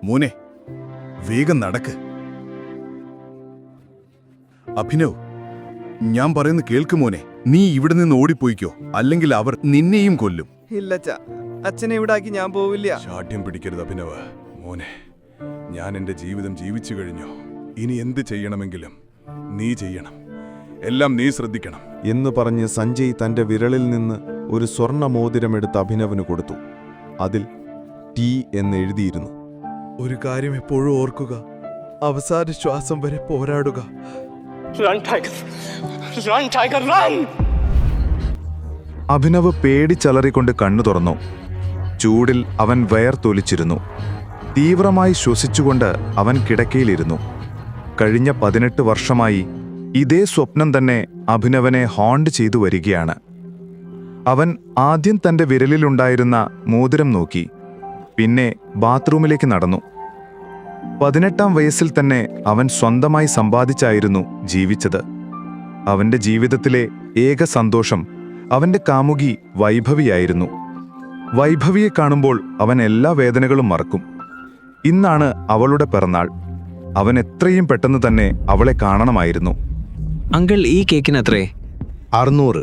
മോനെ, വേഗം നടക്ക്. അഭിനവ്, ഞാൻ പറയുന്ന കേൾക്ക് മോനെ. നീ ഇവിടെ നിന്ന് ഓടിപ്പോയിക്കോ, അല്ലെങ്കിൽ അവർ നിന്നെയും കൊല്ലും. ഇല്ലച്ച, അച്ഛനെ ഇവിടാക്കി ഞാൻ പോവില്ല. ശാഠ്യം പിടിക്കരുത് അഭിനവ്. മോനെ, ഞാൻ എൻ്റെ ജീവിതം ജീവിച്ചു കഴിഞ്ഞു. ഇനി എന്ത് ചെയ്യണമെങ്കിലും നീ ചെയ്യണം. എല്ലാം നീ ശ്രദ്ധിക്കണം എന്ന് പറഞ്ഞ് സഞ്ജയ് തന്റെ വിരളിൽ നിന്ന് ഒരു സ്വർണ്ണ മോതിരമെടുത്ത് അഭിനവിന് കൊടുത്തു. അതിൽ ടി എന്ന് എഴുതിയിരുന്നു. ഒരു കാര്യം എപ്പോഴും ഓർക്കുക, അവസാന ശ്വാസം വരെ പോരാടുക. അഭിനവ് പേടിച്ചലറിക്കൊണ്ട് കണ്ണു തുറന്നു. ചൂടിൽ അവൻ വയർത്തൊലിച്ചിരുന്നു. തീവ്രമായി ശ്വസിച്ചുകൊണ്ട് അവൻ കിടക്കയിലിരുന്നു. കഴിഞ്ഞ 18 വർഷമായി ഇതേ സ്വപ്നം തന്നെ അഭിനവനെ ഹോണ്ട് ചെയ്തു വരികയാണ്. അവൻ ആദ്യം തന്റെ വിരലിലുണ്ടായിരുന്ന മോതിരം നോക്കി, പിന്നെ ബാത്റൂമിലേക്ക് നടന്നു. 18-ാം വയസ്സിൽ തന്നെ അവൻ സ്വന്തമായി സമ്പാദിച്ചായിരുന്നു ജീവിച്ചത്. അവന്റെ ജീവിതത്തിലെ ഏക സന്തോഷം അവന്റെ കാമുകി വൈഭവിയായിരുന്നു. വൈഭവിയെ കാണുമ്പോൾ അവൻ എല്ലാ വേദനകളും മറക്കും. ഇന്നാണ് അവളുടെ പിറന്നാൾ. അവൻ എത്രയും പെട്ടെന്ന് തന്നെ അവളെ കാണണമായിരുന്നു. അങ്കിൾ, ഈ കേക്കിന് എത്രേ? 600.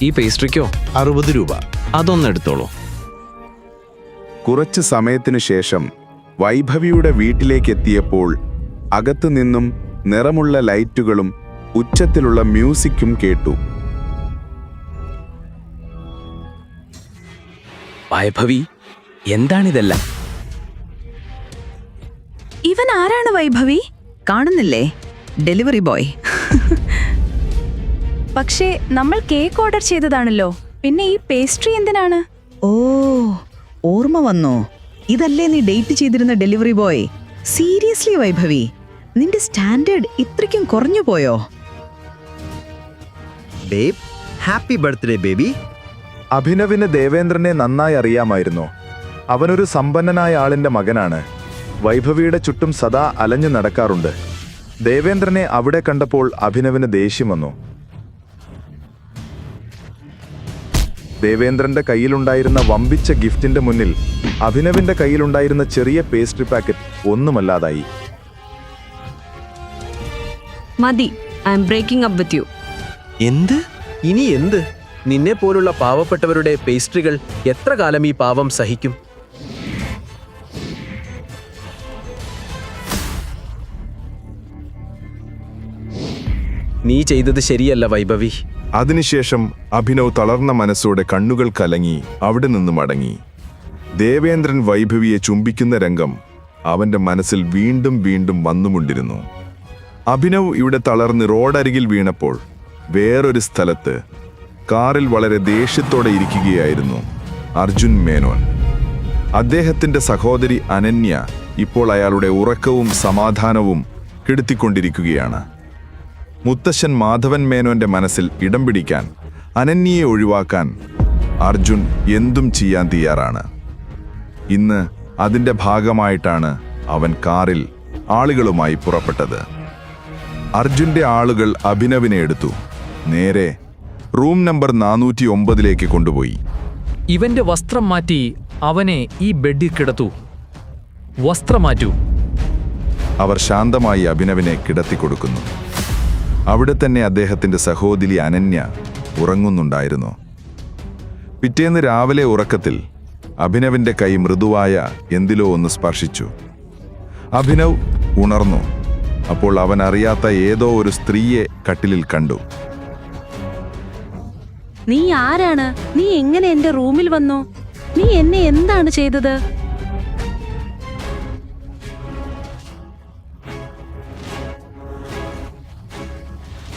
ഈ പേസ്ട്രിക്കോ? 60 രൂപ. അതൊന്ന് എടുത്തോളൂ. കുറച്ച് സമയത്തിനു ശേഷം വൈഭവിയുടെ വീട്ടിലേക്കെത്തിയപ്പോൾ അകത്തുനിന്നും നിറമുള്ള ലൈറ്റുകളും ഉച്ചത്തിലുള്ള മ്യൂസിക്കും കേട്ടു. വൈഭവി, എന്താണിതെല്ലാം? ഇവൻ ആരാണ് വൈഭവി? കാണുന്നില്ലേ? Delivery boy. പക്ഷേ നമ്മൾ കേക്ക് ഓർഡർ ചെയ്തതാണല്ലോ, പിന്നെ ഈ പേസ്ട്രി എന്തിനാണ്? ഓ, ഓർമ്മ വന്നോ? ഇതല്ലേ നീ ഡേറ്റ് ചെയ്തിരുന്ന ഡെലിവറി ബോയ്? സീരിയസ്ലി വൈഭവി, നിന്റെ സ്റ്റാൻഡേർഡ് ഇത്രയ്ക്കും കുറഞ്ഞു പോയോ? Babe, happy birthday baby. അഭിനവിന് ദേവേന്ദ്രനെ നന്നായി അറിയാമായിരുന്നു. അവനൊരു സമ്പന്നനായ ആളിന്റെ മകനാണ്. വൈഭവിയുടെ ചുറ്റും സദാ അലഞ്ഞു നടക്കാറുണ്ട്. ദേവേന്ദ്രനെ അവിടെ കണ്ടപ്പോൾ അഭിനവിന് ദേഷ്യം വന്നു. ദേവേന്ദ്രന്റെ കയ്യിലുണ്ടായിരുന്ന വമ്പിച്ച ഗിഫ്റ്റിന്റെ മുന്നിൽ അഭിനവിന്റെ കയ്യിലുണ്ടായിരുന്ന ചെറിയ പേസ്ട്രി പാക്കറ്റ് ഒന്നുമല്ലാതായി. മതി, I am breaking up with you. എന്ത്? ഇനി എന്ത്? നിന്നെ പോലുള്ള പാവപ്പെട്ടവരുടെ പേസ്ട്രികൾ എത്ര കാലം ഈ പാവം സഹിക്കും? നീ ചെയ്തത് ശരിയല്ല വൈഭവി. അതിനുശേഷം അഭിനവ് തളർന്ന മനസ്സോടെ കണ്ണുകൾ കലങ്ങി അവിടെ നിന്ന് മടങ്ങി. ദേവേന്ദ്രൻ വൈഭവിയെ ചുംബിക്കുന്ന രംഗം അവന്റെ മനസ്സിൽ വീണ്ടും വീണ്ടും വന്നുകൊണ്ടിരുന്നു. അഭിനവ് ഇവിടെ തളർന്ന് റോഡരികിൽ വീണപ്പോൾ വേറൊരു സ്ഥലത്ത് കാറിൽ വളരെ ദേഷ്യത്തോടെ ഇരിക്കുകയായിരുന്നു അർജുൻ മേനോൻ. അദ്ദേഹത്തിന്റെ സഹോദരി അനന്യ ഇപ്പോൾ അയാളുടെ ഉറക്കവും സമാധാനവും കെടുത്തിക്കൊണ്ടിരിക്കുകയാണ്. മുത്തശ്ശൻ മാധവൻ മേനോന്റെ മനസ്സിൽ ഇടം പിടിക്കാൻ, അനന്യയെ ഒഴിവാക്കാൻ അർജുൻ എന്തും ചെയ്യാൻ തയ്യാറാണ്. ഇന്ന് അതിന്റെ ഭാഗമായിട്ടാണ് അവൻ കാറിൽ ആളുകളുമായി പുറപ്പെട്ടത്. അർജുന്റെ ആളുകൾ അഭിനവിനെ എടുത്തു. നേരെ റൂം നമ്പർ 409 കൊണ്ടുപോയി. ഇവന്റെ വസ്ത്രം മാറ്റി അവനെ ഈ ബെഡിൽ കിടത്തു. വസ്ത്രം മാറ്റൂ. അവർ ശാന്തമായി അഭിനവിനെ കിടത്തിക്കൊടുക്കുന്നു. അവിടെ തന്നെ അദ്ദേഹത്തിന്റെ സഹോദരി അനന്യ ഉറങ്ങുന്നുണ്ടായിരുന്നു. പിറ്റേന്ന് രാവിലെ ഉറക്കത്തിൽ അഭിനവിന്റെ കൈ മൃദുവായ എന്തിലോ ഒന്ന് സ്പർശിച്ചു. അഭിനവ് ഉണർന്നു. അപ്പോൾ അവൻ അറിയാത്ത ഏതോ ഒരു സ്ത്രീയെ കട്ടിലിൽ കണ്ടു. നീ ആരാണ്? നീ എങ്ങനെ എന്റെ റൂമിൽ വന്നു? നീ എന്നെ എന്താണ് ചെയ്തത്?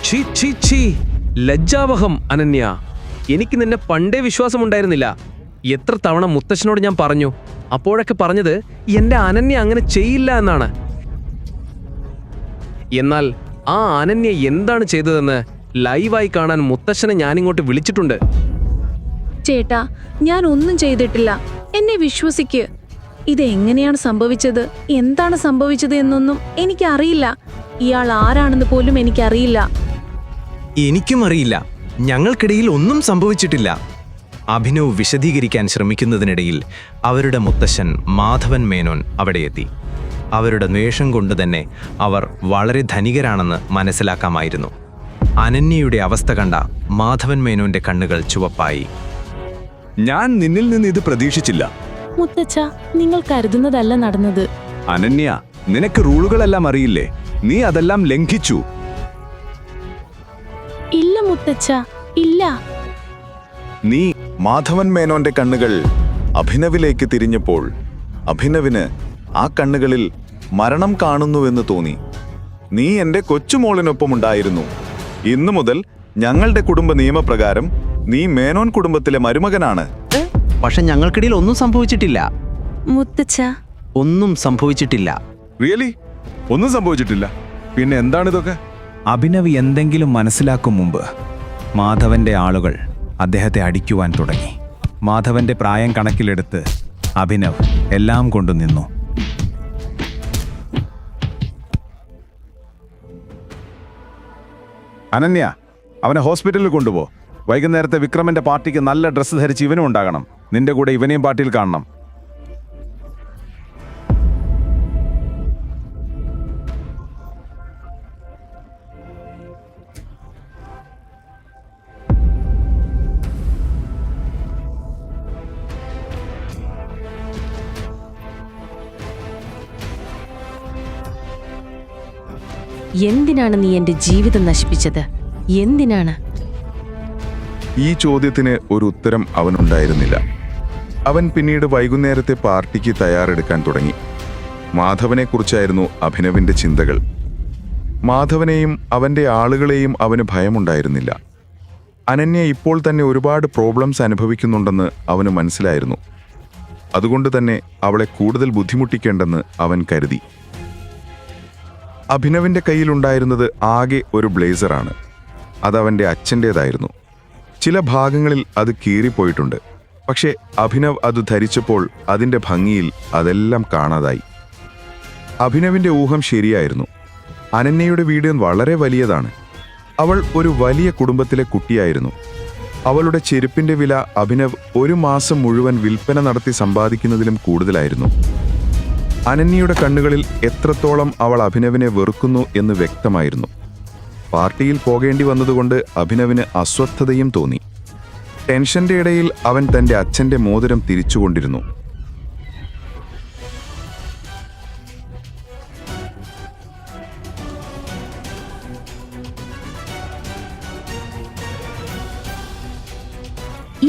ഛീ ഛീ ഛീ, ലജ്ജാവഹം അനന്യ. എനിക്ക് നിന്നെ പണ്ടേ വിശ്വാസമുണ്ടായിരുന്നില്ല. എത്ര തവണ മുത്തശ്ശനോട് ഞാൻ പറഞ്ഞു, അപ്പോഴൊക്കെ പറഞ്ഞത് എന്റെ അനന്യ അങ്ങനെ ചെയ്യില്ല എന്നാണ്. എന്നാൽ ആ അനന്യ എന്താണ് ചെയ്തതെന്ന് ലൈവായി കാണാൻ മുത്തശ്ശനെ ഞാനിങ്ങോട്ട് വിളിച്ചിട്ടുണ്ട്. ചേട്ടാ, ഞാൻ ഒന്നും ചെയ്തിട്ടില്ല. എന്നെ വിശ്വസിക്ക്. ഇത് എങ്ങനെയാണ് സംഭവിച്ചത്, എന്താണ് സംഭവിച്ചത് എന്നൊന്നും എനിക്കറിയില്ല. ഇയാൾ ആരാണെന്ന് പോലും എനിക്കറിയില്ല. എനിക്കും അറിയില്ല. ഞങ്ങൾക്കിടയിൽ ഒന്നും സംഭവിച്ചിട്ടില്ല. അഭിനവ് വിശദീകരിക്കാൻ ശ്രമിക്കുന്നതിനിടയിൽ അവരുടെ മുത്തശ്ശൻ മാധവൻ മേനോൻ അവിടെ എത്തി. അവരുടെ ദ്വേഷം കൊണ്ട് തന്നെ അവർ വളരെ ധനികരാണെന്ന് മനസ്സിലാക്കാമായിരുന്നു. അനന്യയുടെ അവസ്ഥ കണ്ട മാധവൻ മേനോന്റെ കണ്ണുകൾ ചുവപ്പായി. ഞാൻ നിന്നിൽ നിന്ന് ഇത് പ്രതീക്ഷിച്ചില്ല. മുത്തച്ഛ, നിങ്ങൾ കരുതുന്നതല്ല നടന്നത്. അനന്യ, നിനക്ക് റൂളുകളെല്ലാം അറിയില്ലേ? നീ അതെല്ലാം ലംഘിച്ചു. ഇല്ല മുത്തച്ഛ, ഇല്ല. നീ മാധവൻ മേനോന്റെ കണ്ണുകൾ അഭിനവിലേക്ക് തിരിഞ്ഞപ്പോൾ അഭിനവിന് ആ കണ്ണുകളിൽ മരണം കാണുന്നുവെന്ന് തോന്നി. നീ എന്റെ കൊച്ചുമോളിനൊപ്പമുണ്ടായിരുന്നു. ഇന്നു മുതൽ ഞങ്ങളുടെ കുടുംബ നിയമപ്രകാരം നീ മേനോൻ കുടുംബത്തിലെ മരുമകനാണ്. പക്ഷെ ഞങ്ങൾക്കിടയിൽ ഒന്നും സംഭവിച്ചിട്ടില്ല. മുത്തച്ഛ, ഒന്നും സംഭവിച്ചിട്ടില്ല. റിയലി? ഒന്നും സംഭവിച്ചിട്ടില്ല? പിന്നെ എന്താണിതൊക്കെ? അഭിനവ് എന്തെങ്കിലും മനസ്സിലാക്കും മുമ്പ് മാധവന്റെ ആളുകൾ അദ്ദേഹത്തെ അടിക്കുവാൻ തുടങ്ങി. മാധവന്റെ പ്രായം കണക്കിലെടുത്ത് അഭിനവ് എല്ലാം കൊണ്ടു നിന്നു. അനന്യ, അവനെ ഹോസ്പിറ്റലിൽ കൊണ്ടുപോ. വൈകുന്നേരത്തെ വിക്രമന്റെ പാർട്ടിക്ക് നല്ല ഡ്രസ്സ് ധരിച്ച് ഇവനും ഉണ്ടാകണം. നിന്റെ കൂടെ ഇവനെയും പാർട്ടിയിൽ കാണണം. എന്തിനാണ് നീ എന്റെ ജീവിതം നശിപ്പിച്ചത്? എന്തിനാണ്? ഈ ചോദ്യത്തിന് ഒരു ഉത്തരം അവനുണ്ടായിരുന്നില്ല. അവൻ പിന്നീട് വൈകുന്നേരത്തെ പാർട്ടിക്ക് തയ്യാറെടുക്കാൻ തുടങ്ങി. മാധവനെക്കുറിച്ചായിരുന്നു അഭിനവിന്റെ ചിന്തകൾ. മാധവനെയും അവന്റെ ആളുകളെയും അവന് ഭയമുണ്ടായിരുന്നില്ല. അനന്യ ഇപ്പോൾ തന്നെ ഒരുപാട് പ്രോബ്ലംസ് അനുഭവിക്കുന്നുണ്ടെന്ന് അവന് മനസ്സിലായിരുന്നു. അതുകൊണ്ട് തന്നെ അവളെ കൂടുതൽ ബുദ്ധിമുട്ടിക്കേണ്ടെന്ന് അവൻ കരുതി. അഭിനവിന്റെ കയ്യിലുണ്ടായിരുന്നത് ആകെ ഒരു ബ്ലേസറാണ്. അതവന്റെ അച്ഛൻ്റേതായിരുന്നു. ചില ഭാഗങ്ങളിൽ അത് കീറിപ്പോയിട്ടുണ്ട്. പക്ഷേ അഭിനവ് അത് ധരിച്ചപ്പോൾ അതിൻ്റെ ഭംഗിയിൽ അതെല്ലാം കാണാതായി. അഭിനവിന്റെ ഊഹം ശരിയായിരുന്നു. അനന്യയുടെ വീട് വളരെ വലിയതാണ്. അവൾ ഒരു വലിയ കുടുംബത്തിലെ കുട്ടിയായിരുന്നു. അവളുടെ ചെരുപ്പിന്റെ വില അഭിനവ് ഒരു മാസം മുഴുവൻ വിൽപ്പന നടത്തി സമ്പാദിക്കുന്നതിലും കൂടുതലായിരുന്നു. അനന്യയുടെ കണ്ണുകളിൽ എത്രത്തോളം അവൾ അഭിനവിനെ വെറുക്കുന്നു എന്ന് വ്യക്തമായിരുന്നു. പാർട്ടിയിൽ പോകേണ്ടി വന്നതുകൊണ്ട് അഭിനവിന് അസ്വസ്ഥതയും തോന്നി. ടെൻഷന്റെ ഇടയിൽ അവൻ തന്റെ അച്ഛന്റെ മോതിരം തിരിച്ചുകൊണ്ടിരുന്നു.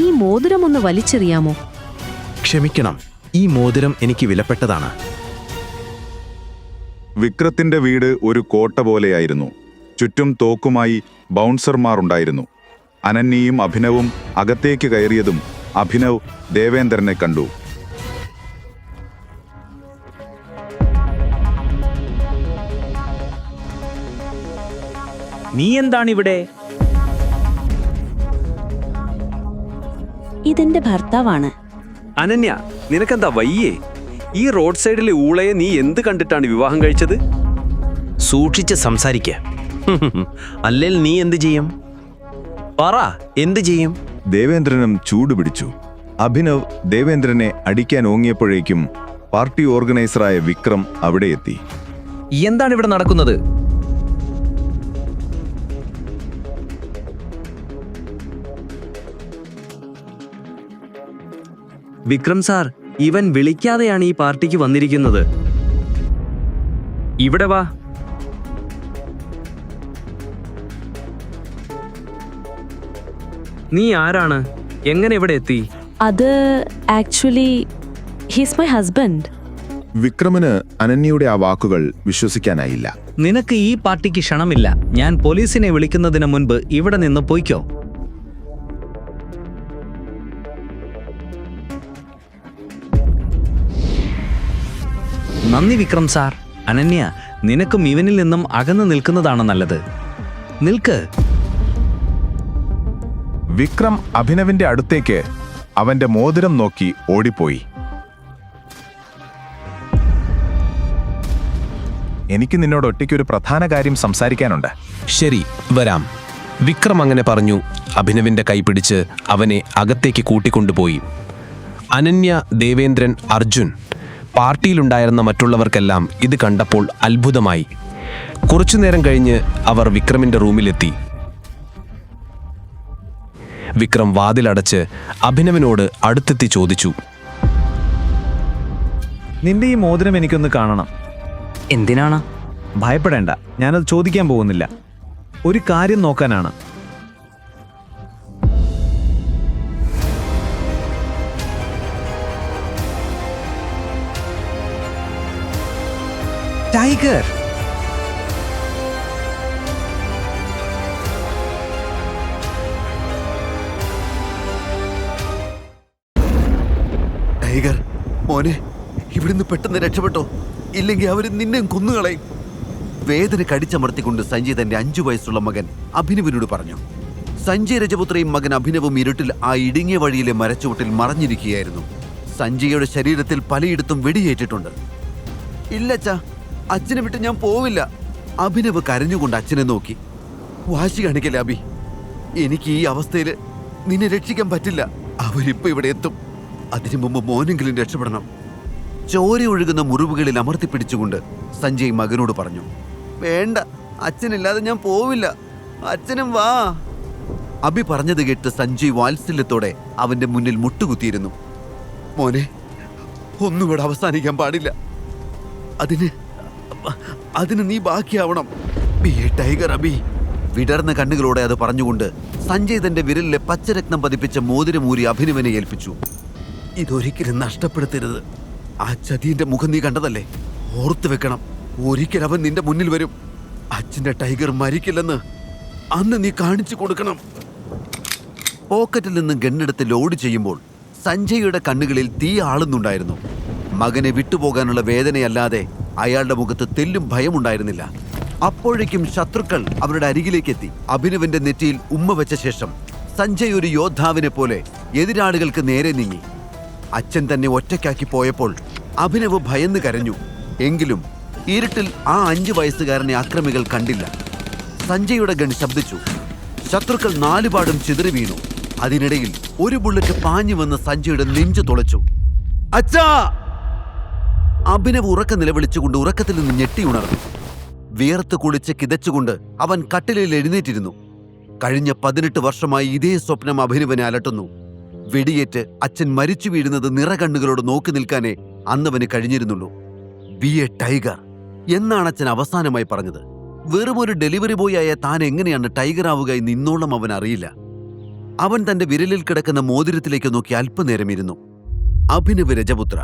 ഈ മോതിരം ഒന്ന് വലിച്ചെറിയാമോ? ക്ഷമിക്കണം, ഈ മോതിരം എനിക്ക് വിലപ്പെട്ടതാണ്. വിക്രത്തിന്റെ വീട് ഒരു കോട്ട പോലെയായിരുന്നു. ചുറ്റും തോക്കുമായി ബൗൺസർമാർ ഉണ്ടായിരുന്നു. അനന്യയും അഭിനവും അകത്തേക്ക് കയറിയതും അഭിനവ് ദേവേന്ദ്രനെ കണ്ടു. നീ എന്താണിവിടെ? ഇതെന്റെ ഭർത്താവാണ്. അനന്യ, നിനക്കെന്താ വയ്യേ? ഈ റോഡ് സൈഡിലെ ഊളയെ നീ എന്ത് കണ്ടിട്ടാണ് വിവാഹം കഴിച്ചത്? സൂക്ഷിച്ച് സംസാരിക്ക. അല്ലെങ്കിൽ നീ എന്ത് ചെയ്യും? പറ, എന്ത് ചെയ്യും? ദേവേന്ദ്രനും ചൂടുപിടിച്ചു. അഭിനവ് ദേവേന്ദ്രനെ അടിക്കാൻ ഓങ്ങിയപ്പോഴേക്കും പാർട്ടി ഓർഗനൈസറായ വിക്രം അവിടെ എത്തി. എന്താണ് ഇവിടെ നടക്കുന്നത്? വിക്രം സാർ, ഇവൻ വിളിക്കാതെയാണ് ഈ പാർട്ടിക്ക് വന്നിരിക്കുന്നത്. ഇവിടെ വാ. നീ ആരാണ്? എങ്ങനെ ഇവിടെ എത്തി? അത് ആക്ച്വലി ഹീസ് മൈ ഹസ്ബൻഡ്. വിക്രമന് അനന്യയുടെ ആ വാക്കുകൾ വിശ്വസിക്കാനായില്ല. നിനക്ക് ഈ പാർട്ടിക്ക് ക്ഷണമില്ല. ഞാൻ പോലീസിനെ വിളിക്കുന്നതിന് മുൻപ് ഇവിടെ നിന്ന് പോയിക്കോ. നന്ദി വിക്രം സാർ. അനന്യ, നിനക്കും ഇവനിൽ നിന്നും അകന്നു നിൽക്കുന്നതാണ് നല്ലത്. നിൽക്ക്. വിക്രം അഭിനവിന്റെ അടുത്തേക്ക് അവന്റെ മോതിരം നോക്കി ഓടിപ്പോയി. എനിക്ക് നിന്നോട് ഒറ്റയ്ക്കൊരു പ്രധാന കാര്യം സംസാരിക്കാനുണ്ട്. ശരി, വരാം. വിക്രം അങ്ങനെ പറഞ്ഞു. അഭിനവിന്റെ കൈ പിടിച്ച് അവനെ അകത്തേക്ക് കൂട്ടിക്കൊണ്ടുപോയി. അനന്യ, ദേവേന്ദ്രൻ, അർജുൻ, പാർട്ടിയിലുണ്ടായിരുന്ന മറ്റുള്ളവർക്കെല്ലാം ഇത് കണ്ടപ്പോൾ അത്ഭുതമായി. കുറച്ചുനേരം കഴിഞ്ഞ് അവർ വിക്രമിന്റെ റൂമിലെത്തി. വിക്രം വാതിലടച്ച് അഭിനവിനോട് അടുത്തെത്തി ചോദിച്ചു, നിന്റെ ഈ മോതിരം എനിക്കൊന്ന് കാണണം. എന്തിനാണ്? ഭയപ്പെടേണ്ട, ഞാനത് ചോദിക്കാൻ പോകുന്നില്ല. ഒരു കാര്യം നോക്കാനാണ്. ടൈഗർ. ടൈഗർ മോനെ, ഇവിടുന്ന് പെട്ടെന്ന് രക്ഷപ്പെട്ടോ, ഇല്ലെങ്കിൽ അവര് നിന്നെ കൊന്നുകളയും. വേദന കടിച്ചമർത്തിക്കൊണ്ട് സഞ്ജയ് തന്റെ 5 വയസ്സുള്ള മകൻ അഭിനവിനോട് പറഞ്ഞു. സഞ്ജയ് രജപുത്രയും മകൻ അഭിനവും ഇരുട്ടിൽ ആ ഇടുങ്ങിയ വഴിയിലെ മരച്ചുവട്ടിൽ മറഞ്ഞിരിക്കുകയായിരുന്നു. സഞ്ജയുടെ ശരീരത്തിൽ പലയിടത്തും വെടിയേറ്റിട്ടുണ്ട്. ഇല്ലച്ചാ, അച്ഛനെ വിട്ട് ഞാൻ പോവില്ല. അഭിനവ് കരഞ്ഞുകൊണ്ട് അച്ഛനെ നോക്കി. വാശി കാണിക്കല്ലേ അഭി, എനിക്ക് ഈ അവസ്ഥയിൽ നിന്നെ രക്ഷിക്കാൻ പറ്റില്ല. അവരിപ്പോ ഇവിടെ എത്തും. അതിനു മുമ്പ് മോനെങ്കിലും രക്ഷപ്പെടണം. ചോര ഒഴുകുന്ന മുറിവുകളിൽ അമർത്തിപ്പിടിച്ചുകൊണ്ട് സഞ്ജയ് മകനോട് പറഞ്ഞു. വേണ്ട, അച്ഛനില്ലാതെ ഞാൻ പോവില്ല. അച്ഛനും വാ. അഭി പറഞ്ഞത് കേട്ട് സഞ്ജയ് വാത്സല്യത്തോടെ അവന്റെ മുന്നിൽ മുട്ടുകുത്തിയിരുന്നു. മോനെ, ഒന്നുകൂടെ അവസാനിക്കാൻ പാടില്ല. അതിന് നീ ബാക്കിയാവണം. ബി എ ടൈഗർ അഭി. വിടർന്ന കണ്ണുകളോടെ അത് പറഞ്ഞുകൊണ്ട് സഞ്ജയ് തന്റെ വിരലിലെ പച്ചരത്നം പതിപ്പിച്ച മോതിരമൂരി അഭിനവനെ ഏൽപ്പിച്ചു. ഇതൊരിക്കലും നഷ്ടപ്പെടുത്തരുത്. ആ ചതിയന്റെ മുഖം നീ കണ്ടതല്ലേ? ഓർത്തു വെക്കണം, ഒരിക്കൽ അവൻ നിന്റെ മുന്നിൽ വരും. അച്ഛന്റെ ടൈഗർ മരിക്കില്ലെന്ന് അന്ന് നീ കാണിച്ചു കൊടുക്കണം. പോക്കറ്റിൽ നിന്ന് ഗണ്ണെടുത്ത് ലോഡ് ചെയ്യുമ്പോൾ സഞ്ജയുടെ കണ്ണുകളിൽ തീ ആളുന്നുണ്ടായിരുന്നു. മകനെ വിട്ടുപോകാനുള്ള വേദനയല്ലാതെ അയാളുടെ മുഖത്ത് തെല്ലും ഭയമുണ്ടായിരുന്നില്ല. അപ്പോഴേക്കും ശത്രുക്കൾ അവരുടെ അരികിലേക്കെത്തി. അഭിനവന്റെ നെറ്റിയിൽ ഉമ്മ വെച്ച ശേഷം സഞ്ജയ് ഒരു യോദ്ധാവിനെ പോലെ എതിരാളികൾക്ക് നേരെ നീങ്ങി. അച്ഛൻ തന്നെ ഒറ്റയ്ക്കാക്കി പോയപ്പോൾ അഭിനവ് ഭയന്ന് കരഞ്ഞു. എങ്കിലും ഇരുട്ടിൽ ആ 5 വയസ്സുകാരനെ അക്രമികൾ കണ്ടില്ല. സഞ്ജയുടെ ഗൺ ശബ്ദിച്ചു. ശത്രുക്കൾ 4 പാടും ചിതറി വീണു. അതിനിടയിൽ ഒരു ബുള്ളറ്റ് പാഞ്ഞു വന്ന് സഞ്ജയുടെ നെഞ്ചു തുളച്ചു. അച്ഛാ! അഭിനവ് ഉറക്ക നിലവിളിച്ചുകൊണ്ട് ഉറക്കത്തിൽ നിന്ന് ഞെട്ടിയുണർന്നു. വിയർത്ത് കുളിച്ച് കിതച്ചുകൊണ്ട് അവൻ കട്ടിലിൽ എഴുന്നേറ്റിരുന്നു. കഴിഞ്ഞ 18 വർഷമായി ഇതേ സ്വപ്നം അഭിനവനെ അലട്ടുന്നു. വെടിയേറ്റ് അച്ഛൻ മരിച്ചു വീഴുന്നത് നിറകണ്ണുകളോട് നോക്കി നിൽക്കാനേ അന്നവന് കഴിഞ്ഞിരുന്നുള്ളൂ. ബി എ ടൈഗർ എന്നാണ് അച്ഛൻ അവസാനമായി പറഞ്ഞത്. വെറുമൊരു ഡെലിവറി ബോയ് ആയ താൻ എങ്ങനെയാണ് ടൈഗർ ആവുക എന്ന് ഇന്നോളം അവൻ അറിയില്ല. അവൻ തന്റെ വിരലിൽ കിടക്കുന്ന മോതിരത്തിലേക്ക് നോക്കി അല്പനേരം ഇരുന്നു. അഭിനവ് രജപുത്ര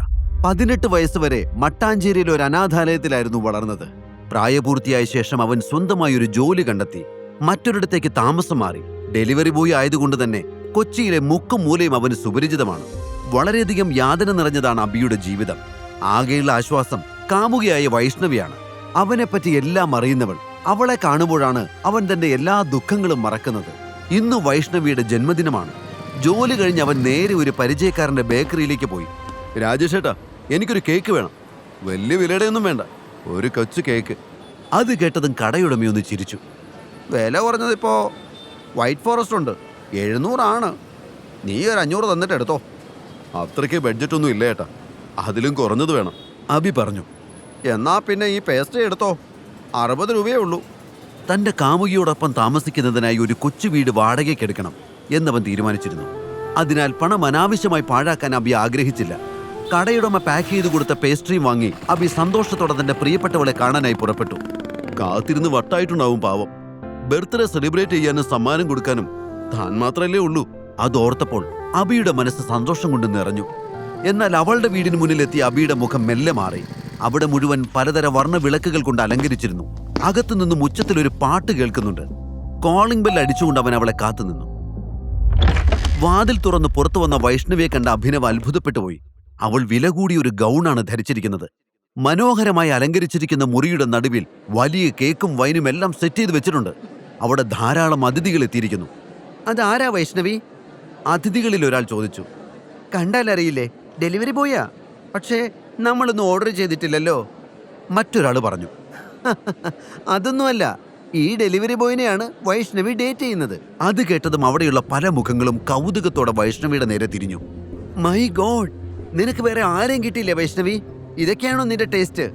18 വയസ്സുവരെ മട്ടാഞ്ചേരിയിലെ ഒരു അനാഥാലയത്തിലായിരുന്നു വളർന്നത്. പ്രായപൂർത്തിയായ ശേഷം അവൻ സ്വന്തമായി ഒരു ജോലി കണ്ടെത്തി മറ്റൊരിടത്തേക്ക് താമസം മാറി. ഡെലിവറി ബോയ് ആയതുകൊണ്ട് തന്നെ കൊച്ചിയിലെ മുക്കും മൂലയും അവന് സുപരിചിതമാണ്. വളരെയധികം യാതന നിറഞ്ഞതാണ് അബിയുടെ ജീവിതം. ആകെയുള്ള ആശ്വാസം കാമുകിയായ വൈഷ്ണവിയാണ്. അവനെപ്പറ്റി എല്ലാം അറിയുന്നവൾ. അവളെ കാണുമ്പോഴാണ് അവൻ തന്റെ എല്ലാ ദുഃഖങ്ങളും മറക്കുന്നത്. ഇന്ന് വൈഷ്ണവിയുടെ ജന്മദിനമാണ്. ജോലി കഴിഞ്ഞ് അവൻ നേരെ ഒരു പരിചയക്കാരന്റെ ബേക്കറിയിലേക്ക് പോയി. രാജേഷേട്ടാ, എനിക്കൊരു കേക്ക് വേണം. വലിയ വിലയുടെയൊന്നും വേണ്ട, ഒരു കൊച്ചു കേക്ക്. അത് കേട്ടതും കടയുടമയൊന്ന് ചിരിച്ചു. വില കുറഞ്ഞതിപ്പോ വൈറ്റ് ഫോറസ്റ്റ് ഉണ്ട്, 700 ആണ്. നീ ഒരു 500 തന്നിട്ട് എടുത്തോ. അത്രയ്ക്ക് ബഡ്ജറ്റൊന്നും ഇല്ല ഏട്ടാ, അതിലും കുറഞ്ഞത് വേണം. അബി പറഞ്ഞു. എന്നാ പിന്നെ ഈ പേസ്ട്രി എടുത്തോ, 60 രൂപയേ ഉള്ളൂ. തന്റെ കാമുകിയോടൊപ്പം താമസിക്കുന്നതിനായി ഒരു കൊച്ചു വീട് വാടകയ്ക്കെടുക്കണം എന്നവൻ തീരുമാനിച്ചിരുന്നു. അതിനാൽ പണം അനാവശ്യമായി പാഴാക്കാൻ അബി ആഗ്രഹിച്ചില്ല. കടയുടമ പാക്ക് ചെയ്തു കൊടുത്ത പേസ്ട്രിയും വാങ്ങി അബി സന്തോഷത്തോടെ തന്റെ പ്രിയപ്പെട്ടവളെ കാണാനായി പുറപ്പെട്ടു. കാത്തിരുന്ന് വട്ടായിട്ടുണ്ടാവും പാവം. ബർത്ത്ഡേ സെലിബ്രേറ്റ് ചെയ്യാനും സമ്മാനം കൊടുക്കാനും താൻ മാത്രമല്ലേ ഉള്ളൂ. അതോർത്തപ്പോൾ അബിയുടെ മനസ്സ് സന്തോഷം കൊണ്ട് നിറഞ്ഞു. എന്നാൽ അവളുടെ വീടിന് മുന്നിലെത്തിയ അബിയുടെ മുഖം മെല്ലെ മാറി. അവിടെ മുഴുവൻ പലതര വർണ്ണ വിളക്കുകൾ കൊണ്ട് അലങ്കരിച്ചിരുന്നു. അകത്തുനിന്നും ഉച്ചത്തിൽ ഒരു പാട്ട് കേൾക്കുന്നുണ്ട്. കോളിംഗ് ബെൽ അടിച്ചുകൊണ്ട് അവൻ അവളെ കാത്തുനിന്നു. വാതിൽ തുറന്ന് പുറത്തു വന്ന വൈഷ്ണവിയെ കണ്ട അഭിനവ് അത്ഭുതപ്പെട്ടുപോയി. അവൾ വില കൂടിയ ഒരു ഗൗണാണ് ധരിച്ചിരിക്കുന്നത്. മനോഹരമായി അലങ്കരിച്ചിരിക്കുന്ന മുറിയുടെ നടുവിൽ വലിയ കേക്കും വൈനും എല്ലാം സെറ്റ് ചെയ്ത് വെച്ചിട്ടുണ്ട്. അവിടെ ധാരാളം അതിഥികൾ എത്തിയിരിക്കുന്നു. അതാരാ വൈഷ്ണവി? അതിഥികളിൽ ഒരാൾ ചോദിച്ചു. കണ്ടാലറിയില്ലേ, ഡെലിവറി ബോയാ. പക്ഷേ നമ്മളൊന്നും ഓർഡർ ചെയ്തിട്ടില്ലല്ലോ. മറ്റൊരാൾ പറഞ്ഞു. അതൊന്നുമല്ല, ഈ ഡെലിവറി ബോയിനെയാണ് വൈഷ്ണവി ഡേറ്റ് ചെയ്യുന്നത്. അത് കേട്ടതും അവിടെയുള്ള പല മുഖങ്ങളും കൗതുകത്തോടെ വൈഷ്ണവിയുടെ നേരെ തിരിഞ്ഞു. മൈ ഗോഡ്, നിനക്ക് വേറെ ആരെയും കിട്ടിയില്ലേ വൈഷ്ണവി? ഇതൊക്കെയാണോ നിന്റെ ടേസ്റ്റ്?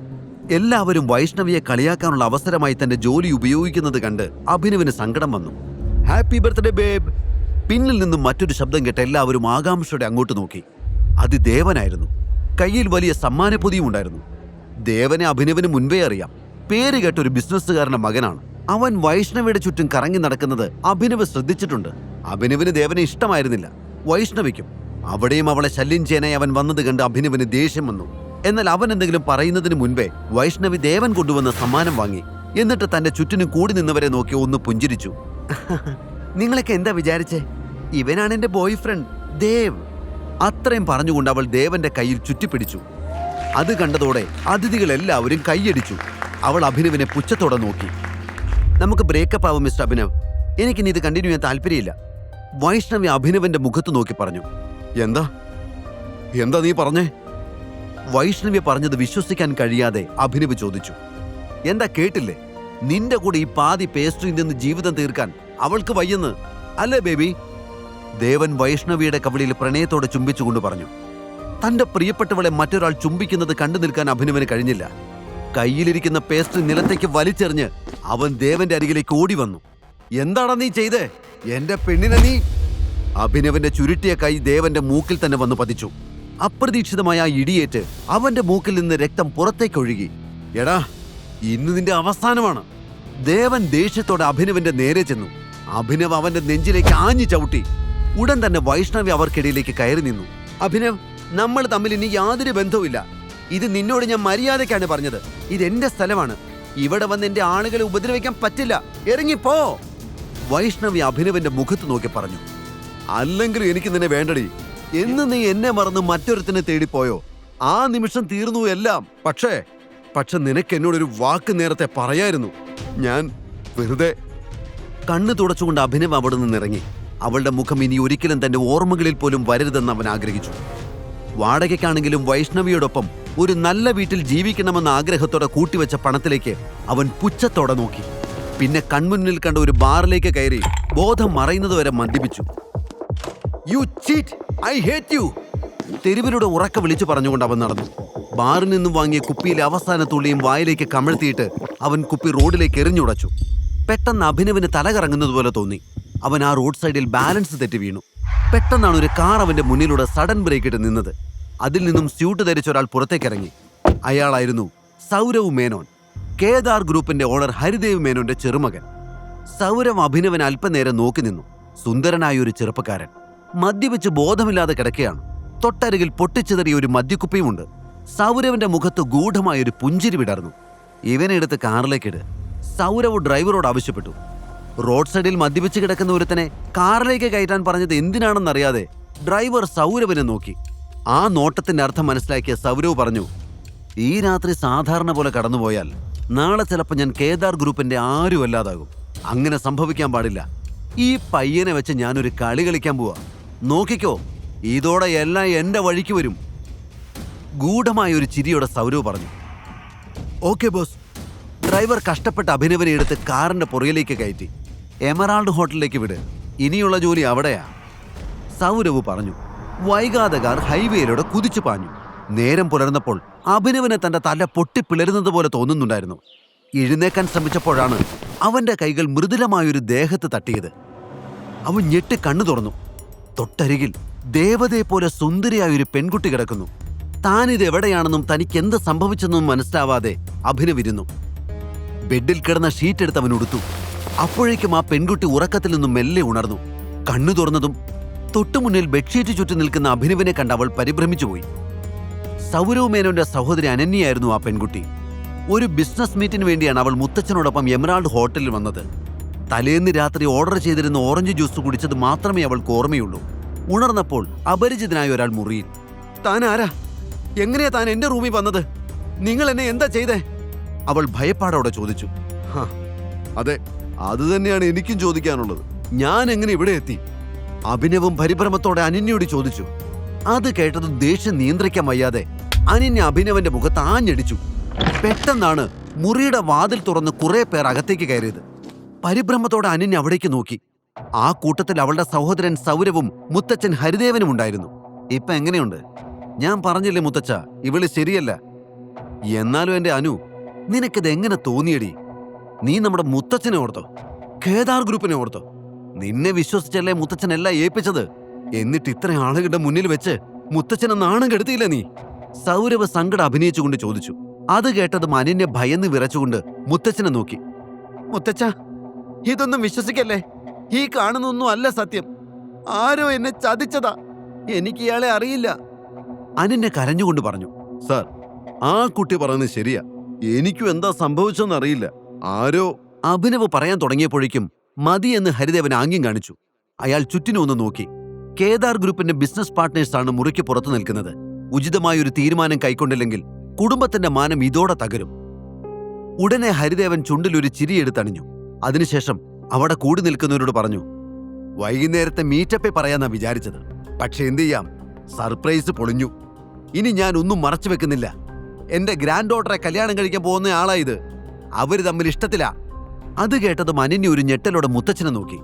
എല്ലാവരും വൈഷ്ണവിയെ കളിയാക്കാനുള്ള അവസരമായി തന്റെ ജോലി ഉപയോഗിക്കുന്നത് കണ്ട് അഭിനവിന് സങ്കടം വന്നു. Happy birthday babe. പിന്നിൽ നിന്നും മറ്റൊരു ശബ്ദം കേട്ട് എല്ലാവരും ആകാംക്ഷയോടെ അങ്ങോട്ട് നോക്കി. അത് ദേവനായിരുന്നു. കയ്യിൽ വലിയ സമ്മാനപ്പൊതിയും ഉണ്ടായിരുന്നു. ദേവനെ അഭിനവിന് മുൻപേ അറിയാം. പേര് കേട്ട ഒരു ബിസിനസ്സുകാരന്റെ മകനാണ്. അവൻ വൈഷ്ണവിയുടെ ചുറ്റും കറങ്ങി നടക്കുന്നത് അഭിനവ് ശ്രദ്ധിച്ചിട്ടുണ്ട്. അഭിനവിന് ദേവനെ ഇഷ്ടമായിരുന്നില്ല, വൈഷ്ണവിക്കും. അവിടെയും അവളെ ശല്യം ചെയ്യാനായി അവൻ വന്നത് കണ്ട് അഭിനവിന് ദേഷ്യം വന്നു. എന്നാൽ അവൻ എന്തെങ്കിലും പറയുന്നതിന് മുൻപേ വൈഷ്ണവി ദേവൻ കൊണ്ടുവന്ന സമ്മാനം വാങ്ങി. എന്നിട്ട് തന്റെ ചുറ്റിനും കൂടി നിന്നവരെ നോക്കി ഒന്ന് പുഞ്ചിരിച്ചു. നിങ്ങളൊക്കെ എന്താ വിചാരിച്ചേ? ഇവനാണ് എന്റെ ബോയ് ഫ്രണ്ട് ദേവ്. അത്രയും പറഞ്ഞുകൊണ്ട് അവൾ ദേവന്റെ കയ്യിൽ ചുറ്റിപ്പിടിച്ചു. അത് കണ്ടതോടെ അതിഥികൾ എല്ലാവരും കൈയടിച്ചു. അവൾ അഭിനവിനെ പുച്ഛത്തോടെ നോക്കി. നമുക്ക് ബ്രേക്കപ്പ് ആവും മിസ്റ്റർ അഭിനവ്. എനിക്കിനി ഇത് കണ്ടിന്യൂ ചെയ്യാൻ താല്പര്യമില്ല. വൈഷ്ണവി അഭിനവന്റെ മുഖത്ത് നോക്കി പറഞ്ഞു. എന്താ എന്താ നീ പറഞ്ഞേ? വൈഷ്ണവി പറഞ്ഞത് വിശ്വസിക്കാൻ കഴിയാതെ അഭിനവ് ചോദിച്ചു. എന്താ കേട്ടില്ലേ? നിന്റെ കൂടെ ഈ പാതി പേസ്ട്രിയിൽ നിന്ന് ജീവിതം തീർക്കാൻ അവൾക്ക് വയ്യെന്ന് അല്ലേ ബേബി? ദേവൻ വൈഷ്ണവിയുടെ കവിളിൽ പ്രണയത്തോടെ ചുംബിച്ചുകൊണ്ട് പറഞ്ഞു. തന്റെ പ്രിയപ്പെട്ടവളെ മറ്റൊരാൾ ചുംബിക്കുന്നത് കണ്ടു നിൽക്കാൻ അഭിനവന് കഴിഞ്ഞില്ല. കയ്യിലിരിക്കുന്ന പേസ്ട്രി നിലത്തേക്ക് വലിച്ചെറിഞ്ഞ് അവൻ ദേവന്റെ അരികിലേക്ക് ഓടി വന്നു. എന്താടാ നീ ചെയ്തേ? എന്റെ പെണ്ണിനെ നീ... അഭിനവന്റെ ചുരുട്ടിയ കൈ ദേവന്റെ മൂക്കിൽ തന്നെ വന്നു പതിച്ചു. അപ്രതീക്ഷിതമായ ആ ഇടിയേറ്റ് അവന്റെ മൂക്കിൽ നിന്ന് രക്തം പുറത്തേക്കൊഴുകി. എടാ, ഇന്ന് നിന്റെ അവസാനമാണ്. ദേവൻ ദേഷ്യത്തോടെ അഭിനവന്റെ നേരെ ചെന്നു. അഭിനവ് അവന്റെ നെഞ്ചിലേക്ക് ആഞ്ഞു ചവിട്ടി. ഉടൻ തന്നെ വൈഷ്ണവി അവർക്കിടയിലേക്ക് കയറി നിന്നു. അഭിനവ്, നമ്മൾ തമ്മിൽ ഇനി യാതൊരു ബന്ധവുമില്ല. ഇത് നിന്നോട് ഞാൻ മര്യാദയ്ക്കാണ് പറഞ്ഞത്. ഇതെന്റെ സ്ഥലമാണ്. ഇവിടെ വന്ന് എന്റെ ആളുകളെ ഉപദ്രവിക്കാൻ പറ്റില്ല. ഇറങ്ങിപ്പോ. വൈഷ്ണവി അഭിനവന്റെ മുഖത്ത് നോക്കി പറഞ്ഞു. അല്ലെങ്കിൽ എനിക്ക് നിന്നെ വേണ്ടടി. എന്ന് നീ എന്നെ മറന്ന് മറ്റൊരുത്തിനെ തേടിപ്പോയോ? ആ നിമിഷം തീർന്നു എല്ലാം. പക്ഷെ നിനക്ക് എന്നോടൊരു വാക്ക് നേരത്തെ പറയായിരുന്നു. ഞാൻ വെറുതെ... കണ്ണു തുടച്ചുകൊണ്ട് അഭിനവ് അവിടെ നിന്നിറങ്ങി. അവളുടെ മുഖം ഇനി ഒരിക്കലും തന്റെ ഓർമ്മകളിൽ പോലും വരരുതെന്ന് അവൻ ആഗ്രഹിച്ചു. വാടകയ്ക്കാണെങ്കിലും വൈഷ്ണവിയോടൊപ്പം ഒരു നല്ല വീട്ടിൽ ജീവിക്കണമെന്ന ആഗ്രഹത്തോടെ കൂട്ടിവെച്ച പണത്തിലേക്ക് അവൻ പുച്ഛത്തോടെ നോക്കി. പിന്നെ കൺമുന്നിൽ കണ്ട ഒരു ബാറിലേക്ക് കയറി ബോധം മറയുന്നതുവരെ മദ്യപിച്ചു. You cheat, I hate you. തെരുവിലൂടെ ഉറക്കെ വിളിച്ചു പറഞ്ഞുകൊണ്ട് അവൻ നടന്നു. ബാറിൽ നിന്നും വാങ്ങിയ കുപ്പിയിലെ അവസാന തുള്ളിയും വായിലേക്ക് കമഴ്ത്തിയിട്ട് അവൻ കുപ്പി റോഡിലേക്ക് എറിഞ്ഞുടച്ചു. പെട്ടെന്ന് അഭിനവിന് തല കറങ്ങുന്നതുപോലെ തോന്നി. അവൻ ആ റോഡ് സൈഡിൽ ബാലൻസ് തെറ്റി വീണു. പെട്ടെന്നാണ് ഒരു കാർ അവന്റെ മുന്നിലൂടെ സഡൻ ബ്രേക്ക് ഇട്ട് നിന്നത്. അതിൽ നിന്നും സ്യൂട്ട് ധരിച്ച ഒരാൾ പുറത്തേക്കിറങ്ങി. അയാളായിരുന്നു സൗരവ് മേനോൻ, കേദാർ ഗ്രൂപ്പിന്റെ ഓണർ ഹരിദേവ് മേനോന്റെ ചെറുമകൻ. സൗരവ് അഭിനവൻ അല്പനേരം നോക്കി നിന്നു. സുന്ദരനായ ഒരു ചെറുപ്പക്കാരൻ മദ്യപിച്ച് ബോധമില്ലാതെ കിടക്കുകയാണ്. തൊട്ടരികിൽ പൊട്ടിച്ചെറിയ ഒരു മദ്യക്കുപ്പിയുമുണ്ട്. സൗരവിന്റെ മുഖത്ത് ഗൂഢമായൊരു പുഞ്ചിരി വിടർന്നു. ഇവനെ എടുത്ത് കാറിലേക്കിട്, സൗരവ് ഡ്രൈവറോട് ആവശ്യപ്പെട്ടു. റോഡ് സൈഡിൽ മദ്യപിച്ച് കിടക്കുന്ന ഒരുത്തനെ കാറിലേക്ക് കയറ്റാൻ പറഞ്ഞത് എന്തിനാണെന്നറിയാതെ ഡ്രൈവർ സൗരവിനെ നോക്കി. ആ നോട്ടത്തിന്റെ അർത്ഥം മനസ്സിലാക്കിയ സൗരവ് പറഞ്ഞു, ഈ രാത്രി സാധാരണ പോലെ കടന്നുപോയാൽ നാളെ ചിലപ്പോൾ ഞാൻ കേദാർ ഗ്രൂപ്പിന്റെ ആരും അല്ലാതാകും. അങ്ങനെ സംഭവിക്കാൻ പാടില്ല. ഈ പയ്യനെ വെച്ച് ഞാനൊരു കളി കളിക്കാൻ പോവാ. നോക്കിക്കോ, ഇതോടെ എല്ലാം എന്റെ വഴിക്ക് വരും. ഗൂഢമായ ഒരു ചിരിയോടെ സൗരവ് പറഞ്ഞു. Okay boss. ഡ്രൈവർ കഷ്ടപ്പെട്ട് അഭിനവനെ എടുത്ത് കാറിന്റെ പുറകിലേക്ക് കയറ്റി. എമറാൾഡ് ഹോട്ടലിലേക്ക് വിട്, ഇനിയുള്ള ജോലി അവിടെയാ, സൗരവ് പറഞ്ഞു. വൈകാതെ കാർ ഹൈവേയിലൂടെ കുതിച്ചു പാഞ്ഞു. നേരം പുലർന്നപ്പോൾ അഭിനവനെ തന്റെ തല പൊട്ടിപ്പിളരുന്നത് പോലെ തോന്നുന്നുണ്ടായിരുന്നു. എഴുന്നേക്കാൻ ശ്രമിച്ചപ്പോഴാണ് അവന്റെ കൈകൾ മൃദുലമായൊരു ദേഹത്ത് തട്ടിയത്. അവൻ ഞെട്ടി കണ്ണു തുറന്നു. തൊട്ടരികിൽ ദേവതയെ പോലെ സുന്ദരിയായൊരു പെൺകുട്ടി കിടക്കുന്നു. താനിത് എവിടെയാണെന്നും തനിക്ക് എന്ത് സംഭവിച്ചെന്നും മനസ്സിലാവാതെ അഭിനവിരുന്നു. ബെഡിൽ കിടന്ന ഷീറ്റ് എടുത്ത് അവൻ ഉടുത്തു. അപ്പോഴേക്കും ആ പെൺകുട്ടി ഉറക്കത്തിൽ നിന്നും മെല്ലെ ഉണർന്നു. കണ്ണു തുറന്നതും തൊട്ടുമുന്നിൽ ബെഡ്ഷീറ്റ് ചുറ്റി നിൽക്കുന്ന അഭിനവിനെ കണ്ട് അവൾ പരിഭ്രമിച്ചുപോയി. സൗരവ് മേനോന്റെ സഹോദരി അനന്യയായിരുന്നു ആ പെൺകുട്ടി. ഒരു ബിസിനസ് മീറ്റിന് വേണ്ടിയാണ് അവൾ മുത്തച്ഛനോടൊപ്പം എമറാൾഡ് ഹോട്ടലിൽ വന്നത്. തലേന്ന് രാത്രി ഓർഡർ ചെയ്തിരുന്ന ഓറഞ്ച് ജ്യൂസ് കുടിച്ചത് മാത്രമേ അവൾക്ക് ഓർമ്മയുള്ളൂ. ഉണർന്നപ്പോൾ അപരിചിതനായ ഒരാൾ മുറിയിൽ. താൻ ആരാ? എങ്ങനെയാ താൻ എന്റെ റൂമിൽ വന്നത്? നിങ്ങൾ എന്നെ എന്താ ചെയ്തേ? അവൾ ഭയപ്പാടോടെ ചോദിച്ചു. അതെ, അത് തന്നെയാണ് എനിക്കും ചോദിക്കാനുള്ളത്. ഞാൻ എങ്ങനെ ഇവിടെ എത്തി? അഭിനവും പരിഭ്രമത്തോടെ അനന്യയോട് ചോദിച്ചു. അത് കേട്ടതും ദേഷ്യം നിയന്ത്രിക്കാൻ വയ്യാതെ അനന്യ അഭിനവന്റെ മുഖത്ത് ആഞ്ഞടിച്ചു. പെട്ടെന്നാണ് മുറിയുടെ വാതിൽ തുറന്ന് കുറെ പേർ അകത്തേക്ക് കയറിയത്. പരിഭ്രമത്തോടെ അനന്യ അവിടേക്ക് നോക്കി. ആ കൂട്ടത്തിൽ അവളുടെ സഹോദരൻ സൗരവും മുത്തച്ഛൻ ഹരിദേവനും ഉണ്ടായിരുന്നു. ഇപ്പൊ എങ്ങനെയുണ്ട്? ഞാൻ പറഞ്ഞില്ലേ മുത്തച്ഛ, ഇവള് ശരിയല്ല. എന്നാലും എന്റെ അനു, നിനക്കിത് എങ്ങനെ തോന്നിയടി? നീ നമ്മുടെ മുത്തച്ഛനെ ഓർത്തോ? കേദാർ ഗ്രൂപ്പിനെ ഓർത്തോ? നിന്നെ വിശ്വസിച്ചല്ലേ മുത്തച്ഛൻ എല്ലാം ഏൽപ്പിച്ചത്? എന്നിട്ട് ഇത്ര ആളുകളുടെ മുന്നിൽ വെച്ച് മുത്തച്ഛനെ നാണം കെടുത്തിയില്ല നീ? സൗരവ് സങ്കടം അഭിനയിച്ചുകൊണ്ട് ചോദിച്ചു. അത് കേട്ടതും അനന്യ ഭയന്ന് വിറച്ചുകൊണ്ട് മുത്തച്ഛനെ നോക്കി. മുത്തച്ഛ, ഇതൊന്നും വിശ്വസിക്കല്ലേ. ഈ കാണുന്നൊന്നും അല്ല സത്യം. ആരോ എന്നെ ചതിച്ചതാ. എനിക്ക് ഇയാളെ അറിയില്ല. അനന്യ കരഞ്ഞുകൊണ്ട് പറഞ്ഞു. സാർ, ആ കുട്ടി പറയുന്നത് ശരിയാ. എനിക്കും എന്താ സംഭവിച്ചെന്ന് അറിയില്ല. ആരോ. അഭിനവ് പറയാൻ തുടങ്ങിയപ്പോഴേക്കും മതി എന്ന് ഹരിദേവൻ ആംഗ്യം കാണിച്ചു. അയാൾ ചുറ്റിനും ഒന്ന് നോക്കി. കേദാർ ഗ്രൂപ്പിന്റെ ബിസിനസ് പാർട്ട്നേഴ്സാണ് മുറിക്ക് പുറത്തു നിൽക്കുന്നത്. ഉചിതമായൊരു തീരുമാനം കൈക്കൊണ്ടില്ലെങ്കിൽ കുടുംബത്തിന്റെ മാനം ഇതോടെ തകരും. ഉടനെ ഹരിദേവൻ ചുണ്ടിലൊരു ചിരിയെടുത്തണിഞ്ഞു. അതിനുശേഷം അവിടെ കൂടി നിൽക്കുന്നവരോട് പറഞ്ഞു. വൈകുന്നേരത്തെ മീറ്റപ്പേ പറയാന്നാ വിചാരിച്ചത്. പക്ഷെ എന്ത് ചെയ്യാം, സർപ്രൈസ് പൊളിഞ്ഞു. ഇനി ഞാൻ ഒന്നും മറച്ചു വെക്കുന്നില്ല. എന്റെ ഗ്രാൻഡ് ഡോട്ടറെ കല്യാണം കഴിക്കാൻ പോകുന്ന ആളാ ഇത്. അവര് തമ്മിൽ ഇഷ്ടത്തിലാ. അത് കേട്ടതും അനന്യ ഒരു ഞെട്ടലോടെ മുത്തച്ഛനെ നോക്കി.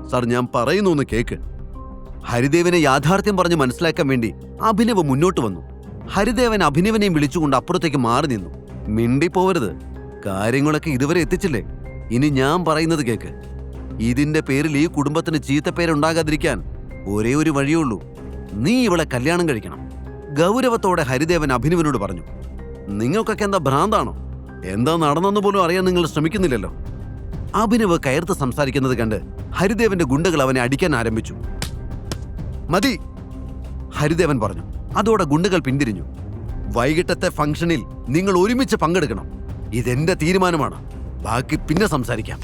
സാർ, ഞാൻ പറയുന്നു ഒന്ന് കേക്ക്. ഹരിദേവനെ യാഥാർത്ഥ്യം പറഞ്ഞ് മനസ്സിലാക്കാൻ വേണ്ടി അഭിനവ് മുന്നോട്ട് വന്നു. ഹരിദേവൻ അഭിനവനെയും വിളിച്ചുകൊണ്ട് അപ്പുറത്തേക്ക് മാറി നിന്നു. മിണ്ടിപ്പോവരുത്. കാര്യങ്ങളൊക്കെ ഇതുവരെ എത്തിച്ചില്ലേ? ഇനി ഞാൻ പറയുന്നത് കേക്ക്. ഇതിന്റെ പേരിൽ ഈ കുടുംബത്തിന് ചീത്തപ്പേരുണ്ടാകാതിരിക്കാൻ ഒരേ ഒരു വഴിയുള്ളൂ. നീ ഇവളെ കല്യാണം കഴിക്കണം. ഗൗരവത്തോടെ ഹരിദേവൻ അഭിനവനോട് പറഞ്ഞു. നിങ്ങൾക്കൊക്കെ എന്താ ഭ്രാന്താണോ? എന്താ നടന്നെന്ന് പോലും അറിയാൻ നിങ്ങൾ ശ്രമിക്കുന്നില്ലല്ലോ. അഭിനവ് കയർത്ത് സംസാരിക്കുന്നത് കണ്ട് ഹരിദേവന്റെ ഗുണ്ടകൾ അവനെ അടിക്കാൻ ആരംഭിച്ചു. മതി, ഹരിദേവൻ പറഞ്ഞു. അതോടെ ഗുണ്ടകൾ പിന്തിരിഞ്ഞു. വൈകിട്ടത്തെ ഫംഗ്ഷനിൽ നിങ്ങൾ ഒരുമിച്ച് പങ്കെടുക്കണം. ഇതെന്റെ തീരുമാനമാണ്. ബാക്കി പിന്നെ സംസാരിക്കാം.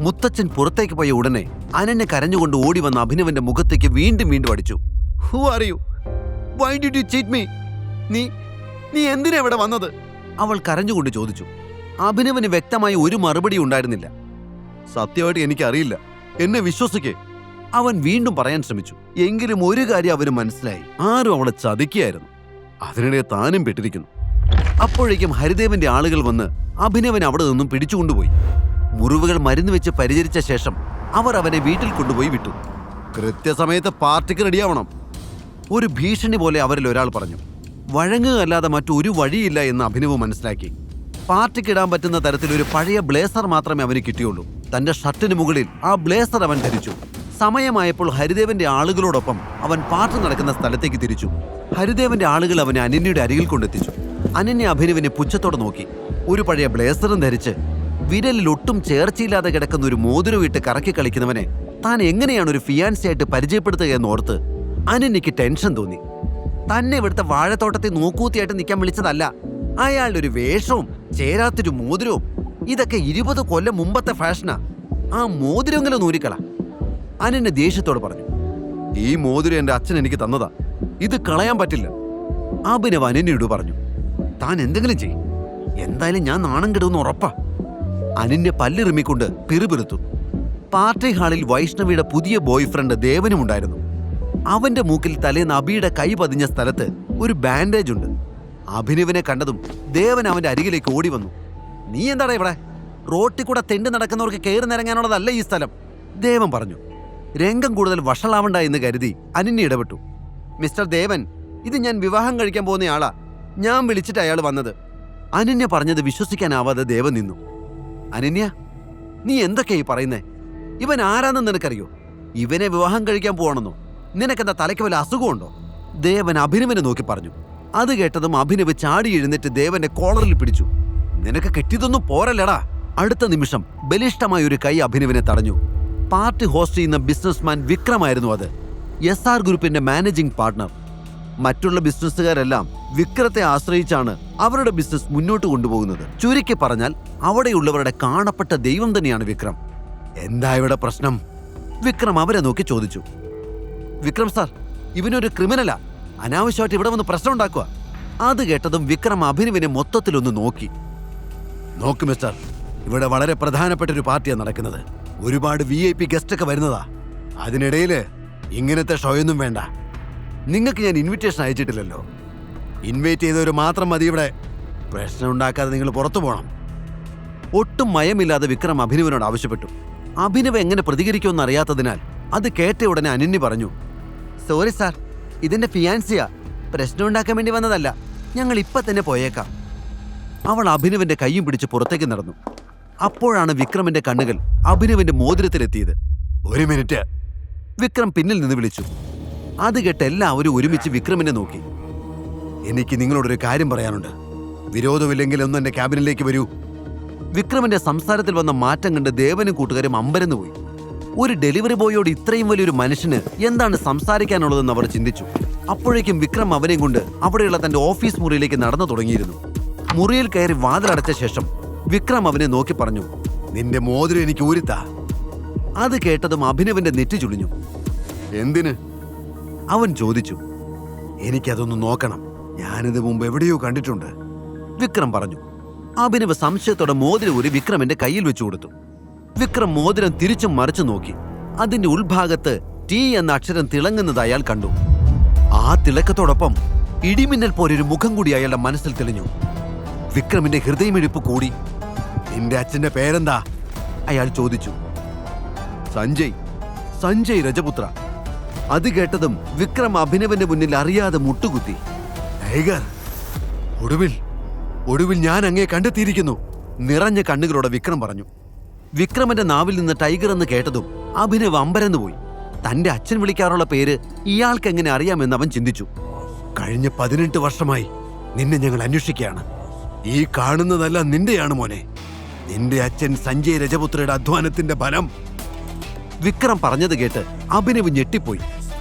മുത്തച്ഛൻ പുറത്തേക്ക് പോയ ഉടനെ അനന്യ കരഞ്ഞുകൊണ്ട് ഓടി വന്ന അഭിനവന്റെ മുഖത്തേക്ക് വീണ്ടും വീണ്ടും അടിച്ചു. Who are you? Why did you cheat me? നീ എന്തിനാ ഇവിടെ വന്നത്? അവൾ കരഞ്ഞുകൊണ്ട് ചോദിച്ചു. അഭിനവന് വ്യക്തമായി ഒരു മറുപടി ഉണ്ടായിരുന്നില്ല. സത്യമായിട്ട് എനിക്കറിയില്ല, എന്നെ വിശ്വസിക്കേ. അവൻ വീണ്ടും പറയാൻ ശ്രമിച്ചു. എങ്കിലും ഒരു കാര്യം അവന് മനസ്സിലായി. ആരും അവളെ ചതിക്കുകയായിരുന്നു. അതിനിടെ താനും പെട്ടിരിക്കുന്നു. അപ്പോഴേക്കും ഹരിദേവന്റെ ആളുകൾ വന്ന് അഭിനവൻ അവിടെ നിന്നും പിടിച്ചുകൊണ്ടുപോയി. മുറിവുകൾ മരുന്ന് വെച്ച് പരിചരിച്ച ശേഷം അവർ അവനെ വീട്ടിൽ കൊണ്ടുപോയി വിട്ടു. കൃത്യസമയത്ത് പാർട്ടിക്ക് റെഡിയാവണം. ഒരു ഭീഷണി പോലെ അവരിൽ ഒരാൾ പറഞ്ഞു. വഴങ്ങുകയല്ലാതെ മറ്റൊരു വഴിയില്ല എന്ന് അഭിനവ് മനസ്സിലാക്കി. പാർട്ടിക്കിടാൻ പറ്റുന്ന തരത്തിൽ ഒരു പഴയ ബ്ലേസർ മാത്രമേ അവന് കിട്ടിയുള്ളൂ. തന്റെ ഷർട്ടിന് മുകളിൽ ആ ബ്ലേസർ അവൻ ധരിച്ചു. സമയമായപ്പോൾ ഹരിദേവന്റെ ആളുകളോടൊപ്പം അവൻ പാർട്ടി നടക്കുന്ന സ്ഥലത്തേക്ക് തിരിച്ചു. ഹരിദേവന്റെ ആളുകൾ അവനെ അനന്യയുടെ അരികിൽ കൊണ്ടെത്തിച്ചു. അനന്യ അഭിനവിനെ പുച്ഛത്തോടെ നോക്കി. ഒരു പഴയ ബ്ലേസറും ധരിച്ച് വിരലിൽ ഒട്ടും ചേർച്ചയില്ലാതെ കിടക്കുന്ന ഒരു മോതിരവിട്ട് കറക്കി കളിക്കുന്നവനെ താൻ എങ്ങനെയാണ് ഒരു ഫിയാൻസിയായിട്ട് പരിചയപ്പെടുത്തുക എന്നോർത്ത് അനന്യയ്ക്ക് ടെൻഷൻ തോന്നി. തന്നെ ഇവിടുത്തെ വാഴത്തോട്ടത്തെ നോക്കൂത്തിയായിട്ട് നിൽക്കാൻ വിളിച്ചതല്ല. അയാളുടെ ഒരു വേഷവും ചേരാത്തൊരു മോതിരവും ഇതൊക്കെ 20 കൊല്ലം മുമ്പത്തെ ഫാഷനാ. ആ മോതിരമെങ്കിലും നൂരിക്കള. അനന്യ ദേഷ്യത്തോട് പറഞ്ഞു. ഈ മോതിരം എന്റെ അച്ഛൻ എനിക്ക് തന്നതാ. ഇത് കളയാൻ പറ്റില്ല. അഭിനവ് അനന്യയോട് പറഞ്ഞു. താൻ എന്തെങ്കിലും ചെയ്യും. എന്തായാലും ഞാൻ നാണം കെടുമെന്ന് ഉറപ്പാ. അനന്യ പല്ലിറുമ്മിക്കൊണ്ട് പിറുപിറുത്തു. പാർട്ടി ഹാളിൽ വൈഷ്ണവിയുടെ പുതിയ ബോയ് ഫ്രണ്ട് ദേവനും ഉണ്ടായിരുന്നു. അവന്റെ മൂക്കിൽ തലേന്ന് അബിയുടെ കൈ പതിഞ്ഞ സ്ഥലത്ത് ഒരു ബാൻഡേജ് ഉണ്ട്. അഭിനവിനെ കണ്ടതും ദേവൻ അവന്റെ അരികിലേക്ക് ഓടി വന്നു. നീ എന്താടാ ഇവിടെ? റോട്ടിൽ കൂടെ തെണ്ടി നടക്കുന്നവർക്ക് കയറി നിറങ്ങാനുള്ളതല്ല ഈ സ്ഥലം, ദേവൻ പറഞ്ഞു. രംഗം കൂടുതൽ വഷളാവണ്ട എന്ന് കരുതി അനന്യ ഇടപെട്ടു. മിസ്റ്റർ ദേവൻ, ഇത് ഞാൻ വിവാഹം കഴിക്കാൻ പോകുന്ന ആളാ. ഞാൻ വിളിച്ചിട്ട് അയാൾ വന്നത്. അനന്യ പറഞ്ഞത് വിശ്വസിക്കാനാവാതെ ദേവൻ നിന്നു. അനന്യ, നീ എന്തൊക്കെയായി പറയുന്നേ? ഇവൻ ആരാണെന്ന് നിനക്കറിയോ? ഇവനെ വിവാഹം കഴിക്കാൻ പോവാണെന്നോ? നിനക്കെന്താ തലയ്ക്ക് വല്ല അസുഖമുണ്ടോ? ദേവൻ അഭിനവനെ നോക്കി പറഞ്ഞു. അത് കേട്ടതും അഭിനവ് ചാടി എഴുന്നേറ്റ് ദേവന്റെ കോളറിൽ പിടിച്ചു. നിനക്ക് കെട്ടിയതൊന്നും പോരല്ലടാ. അടുത്ത നിമിഷം ബലിഷ്ഠമായ ഒരു കൈ അഭിനവിനെ തടഞ്ഞു. പാർട്ടി ഹോസ്റ്റ് ചെയ്യുന്ന ബിസിനസ്മാൻ വിക്രമായിരുന്നു അത്. SR ഗ്രൂപ്പിന്റെ മാനേജിംഗ് പാർട്ണർ. മറ്റുള്ള ബിസിനസ്സുകാരെല്ലാം വിക്രത്തെ ആശ്രയിച്ചാണ് അവരുടെ ബിസിനസ് മുന്നോട്ട് കൊണ്ടുപോകുന്നത്. ചുരുക്കി പറഞ്ഞാൽ അവിടെയുള്ളവരുടെ കാണപ്പെട്ട ദൈവം തന്നെയാണ് വിക്രം. എന്താ ഇവിടെ പ്രശ്നം? വിക്രം അവരെ നോക്കി ചോദിച്ചു. വിക്രം സാർ, ഇവനൊരു ക്രിമിനലാ, അനാവശ്യമായിട്ട് ഇവിടെ വന്ന് പ്രശ്നം ഉണ്ടാക്കുക. അത് കേട്ടതും വിക്രം അഭിനവിനെ മൊത്തത്തിലൊന്ന് നോക്കി. നോക്ക് മിസ്റ്റർ, ഇവിടെ വളരെ പ്രധാനപ്പെട്ട ഒരു പാർട്ടിയാണ് നടക്കുന്നത്. ഒരുപാട് VIP ഗസ്റ്റ് ഒക്കെ വരുന്നതാ. അതിനിടയില് ഇങ്ങനത്തെ ഷോയൊന്നും വേണ്ട. നിങ്ങൾക്ക് ഞാൻ ഇൻവിറ്റേഷൻ അയച്ചിട്ടില്ലല്ലോ. ഇൻവൈറ്റ് ചെയ്തവർ മാത്രം മതി ഇവിടെ. പ്രശ്നം ഉണ്ടാക്കാതെ നിങ്ങൾ പുറത്തു പോകണം. ഒട്ടും മയമില്ലാതെ വിക്രം അഭിനവിനോട് ആവശ്യപ്പെട്ടു. അഭിനവ് എങ്ങനെ പ്രതികരിക്കുമെന്ന് അറിയാത്തതിനാൽ അത് കേട്ട ഉടനെ അനന്യ പറഞ്ഞു, സോറി സാർ, ഇതിന്റെ ഫിയാൻസിയാ, പ്രശ്നം ഉണ്ടാക്കാൻ വേണ്ടി വന്നതല്ല, ഞങ്ങൾ ഇപ്പൊ തന്നെ പോയേക്കാം. അവൾ അഭിനവിന്റെ കൈയും പിടിച്ച് പുറത്തേക്ക് നടന്നു. അപ്പോഴാണ് വിക്രമിന്റെ കണ്ണുകൾ അഭിനവിന്റെ മോതിരത്തിലെത്തിയത്. ഒരു മിനിറ്റ്, വിക്രം പിന്നിൽ നിന്ന് വിളിച്ചു. അത് കേട്ട് എല്ലാവരും ഒരുമിച്ച് വിക്രമിനെ നോക്കി. എനിക്ക് നിങ്ങളോടൊരു കാര്യം പറയാനുണ്ട്. വിരോധമില്ലെങ്കിൽ ഒന്ന് എന്റെ ക്യാബിനിലേക്ക് വരൂ. വിക്രമിന്റെ സംസാരത്തിൽ വന്ന മാറ്റം കണ്ട് ദേവനും കൂട്ടുകാരും അമ്പരന്ന് പോയി. ഒരു ഡെലിവറി ബോയോട് ഇത്രയും വലിയൊരു മനുഷ്യന് എന്താണ് സംസാരിക്കാനുള്ളതെന്ന് അവർ ചിന്തിച്ചു. അപ്പോഴേക്കും വിക്രം അവനെയും കൊണ്ട് അവിടെയുള്ള തന്റെ ഓഫീസ് മുറിയിലേക്ക് നടന്നു തുടങ്ങിയിരുന്നു. മുറിയിൽ കയറി വാതിലടച്ച ശേഷം വിക്രം അവനെ നോക്കി പറഞ്ഞു, നിന്റെ മോതിരം എനിക്ക് ഊരിത്താ. അത് കേട്ടതും അഭിനവിന്റെ നെറ്റി ചുളിഞ്ഞു. എന്തിന്? അവൻ ചോദിച്ചു. എനിക്കതൊന്ന് നോക്കണം, ഞാനിത് മുമ്പ് എവിടെയോ കണ്ടിട്ടുണ്ട്, വിക്രം പറഞ്ഞു. അഭിനവ് സംശയത്തോടെ മോതിരം ഊരി വിക്രമിന്റെ കയ്യിൽ വെച്ചു കൊടുത്തു. വിക്രം മോതിരം തിരിച്ചും മറിച്ചു നോക്കി. അതിന്റെ ഉൾഭാഗത്ത് T എന്ന അക്ഷരം തിളങ്ങുന്നത് അയാൾ കണ്ടു. ആ തിളക്കത്തോടൊപ്പം ഇടിമിന്നൽ പോലൊരു മുഖം കൂടി അയാളുടെ മനസ്സിൽ തെളിഞ്ഞു. വിക്രമിന്റെ ഹൃദയമിടിപ്പ് കൂടി. നിന്റെ അച്ഛന്റെ പേരെന്താ? അയാൾ ചോദിച്ചു. സഞ്ജയ് രജപുത്ര. അത് കേട്ടതും വിക്രം അഭിനവന്റെ മുന്നിൽ അറിയാതെ മുട്ടുകുത്തി. ടൈഗർ, ഒടുവിൽ ഞാൻ അങ്ങേ കണ്ടെത്തിയിരിക്കുന്നു, നിറഞ്ഞ കണ്ണുകളോടെ വിക്രം പറഞ്ഞു. വിക്രമന്റെ നാവിൽ നിന്ന് ടൈഗർ എന്ന് കേട്ടതും അഭിനവ് അമ്പരന്ന് പോയി. തന്റെ അച്ഛൻ വിളിക്കാറുള്ള പേര് ഇയാൾക്ക് എങ്ങനെ അറിയാമെന്ന് അവൻ ചിന്തിച്ചു. കഴിഞ്ഞ 18 വർഷമായി നിന്നെ ഞങ്ങൾ അന്വേഷിക്കുകയാണ്. ഈ കാണുന്നതെല്ലാം നിന്റെയാണ് മോനെ. നിന്റെ അച്ഛൻ സഞ്ജയ് രജപുത്രയുടെ അധ്വാനത്തിന്റെ ഫലം. വിക്രം പറഞ്ഞത് കേട്ട് അഭിനവ് ഞെട്ടിപ്പോയി.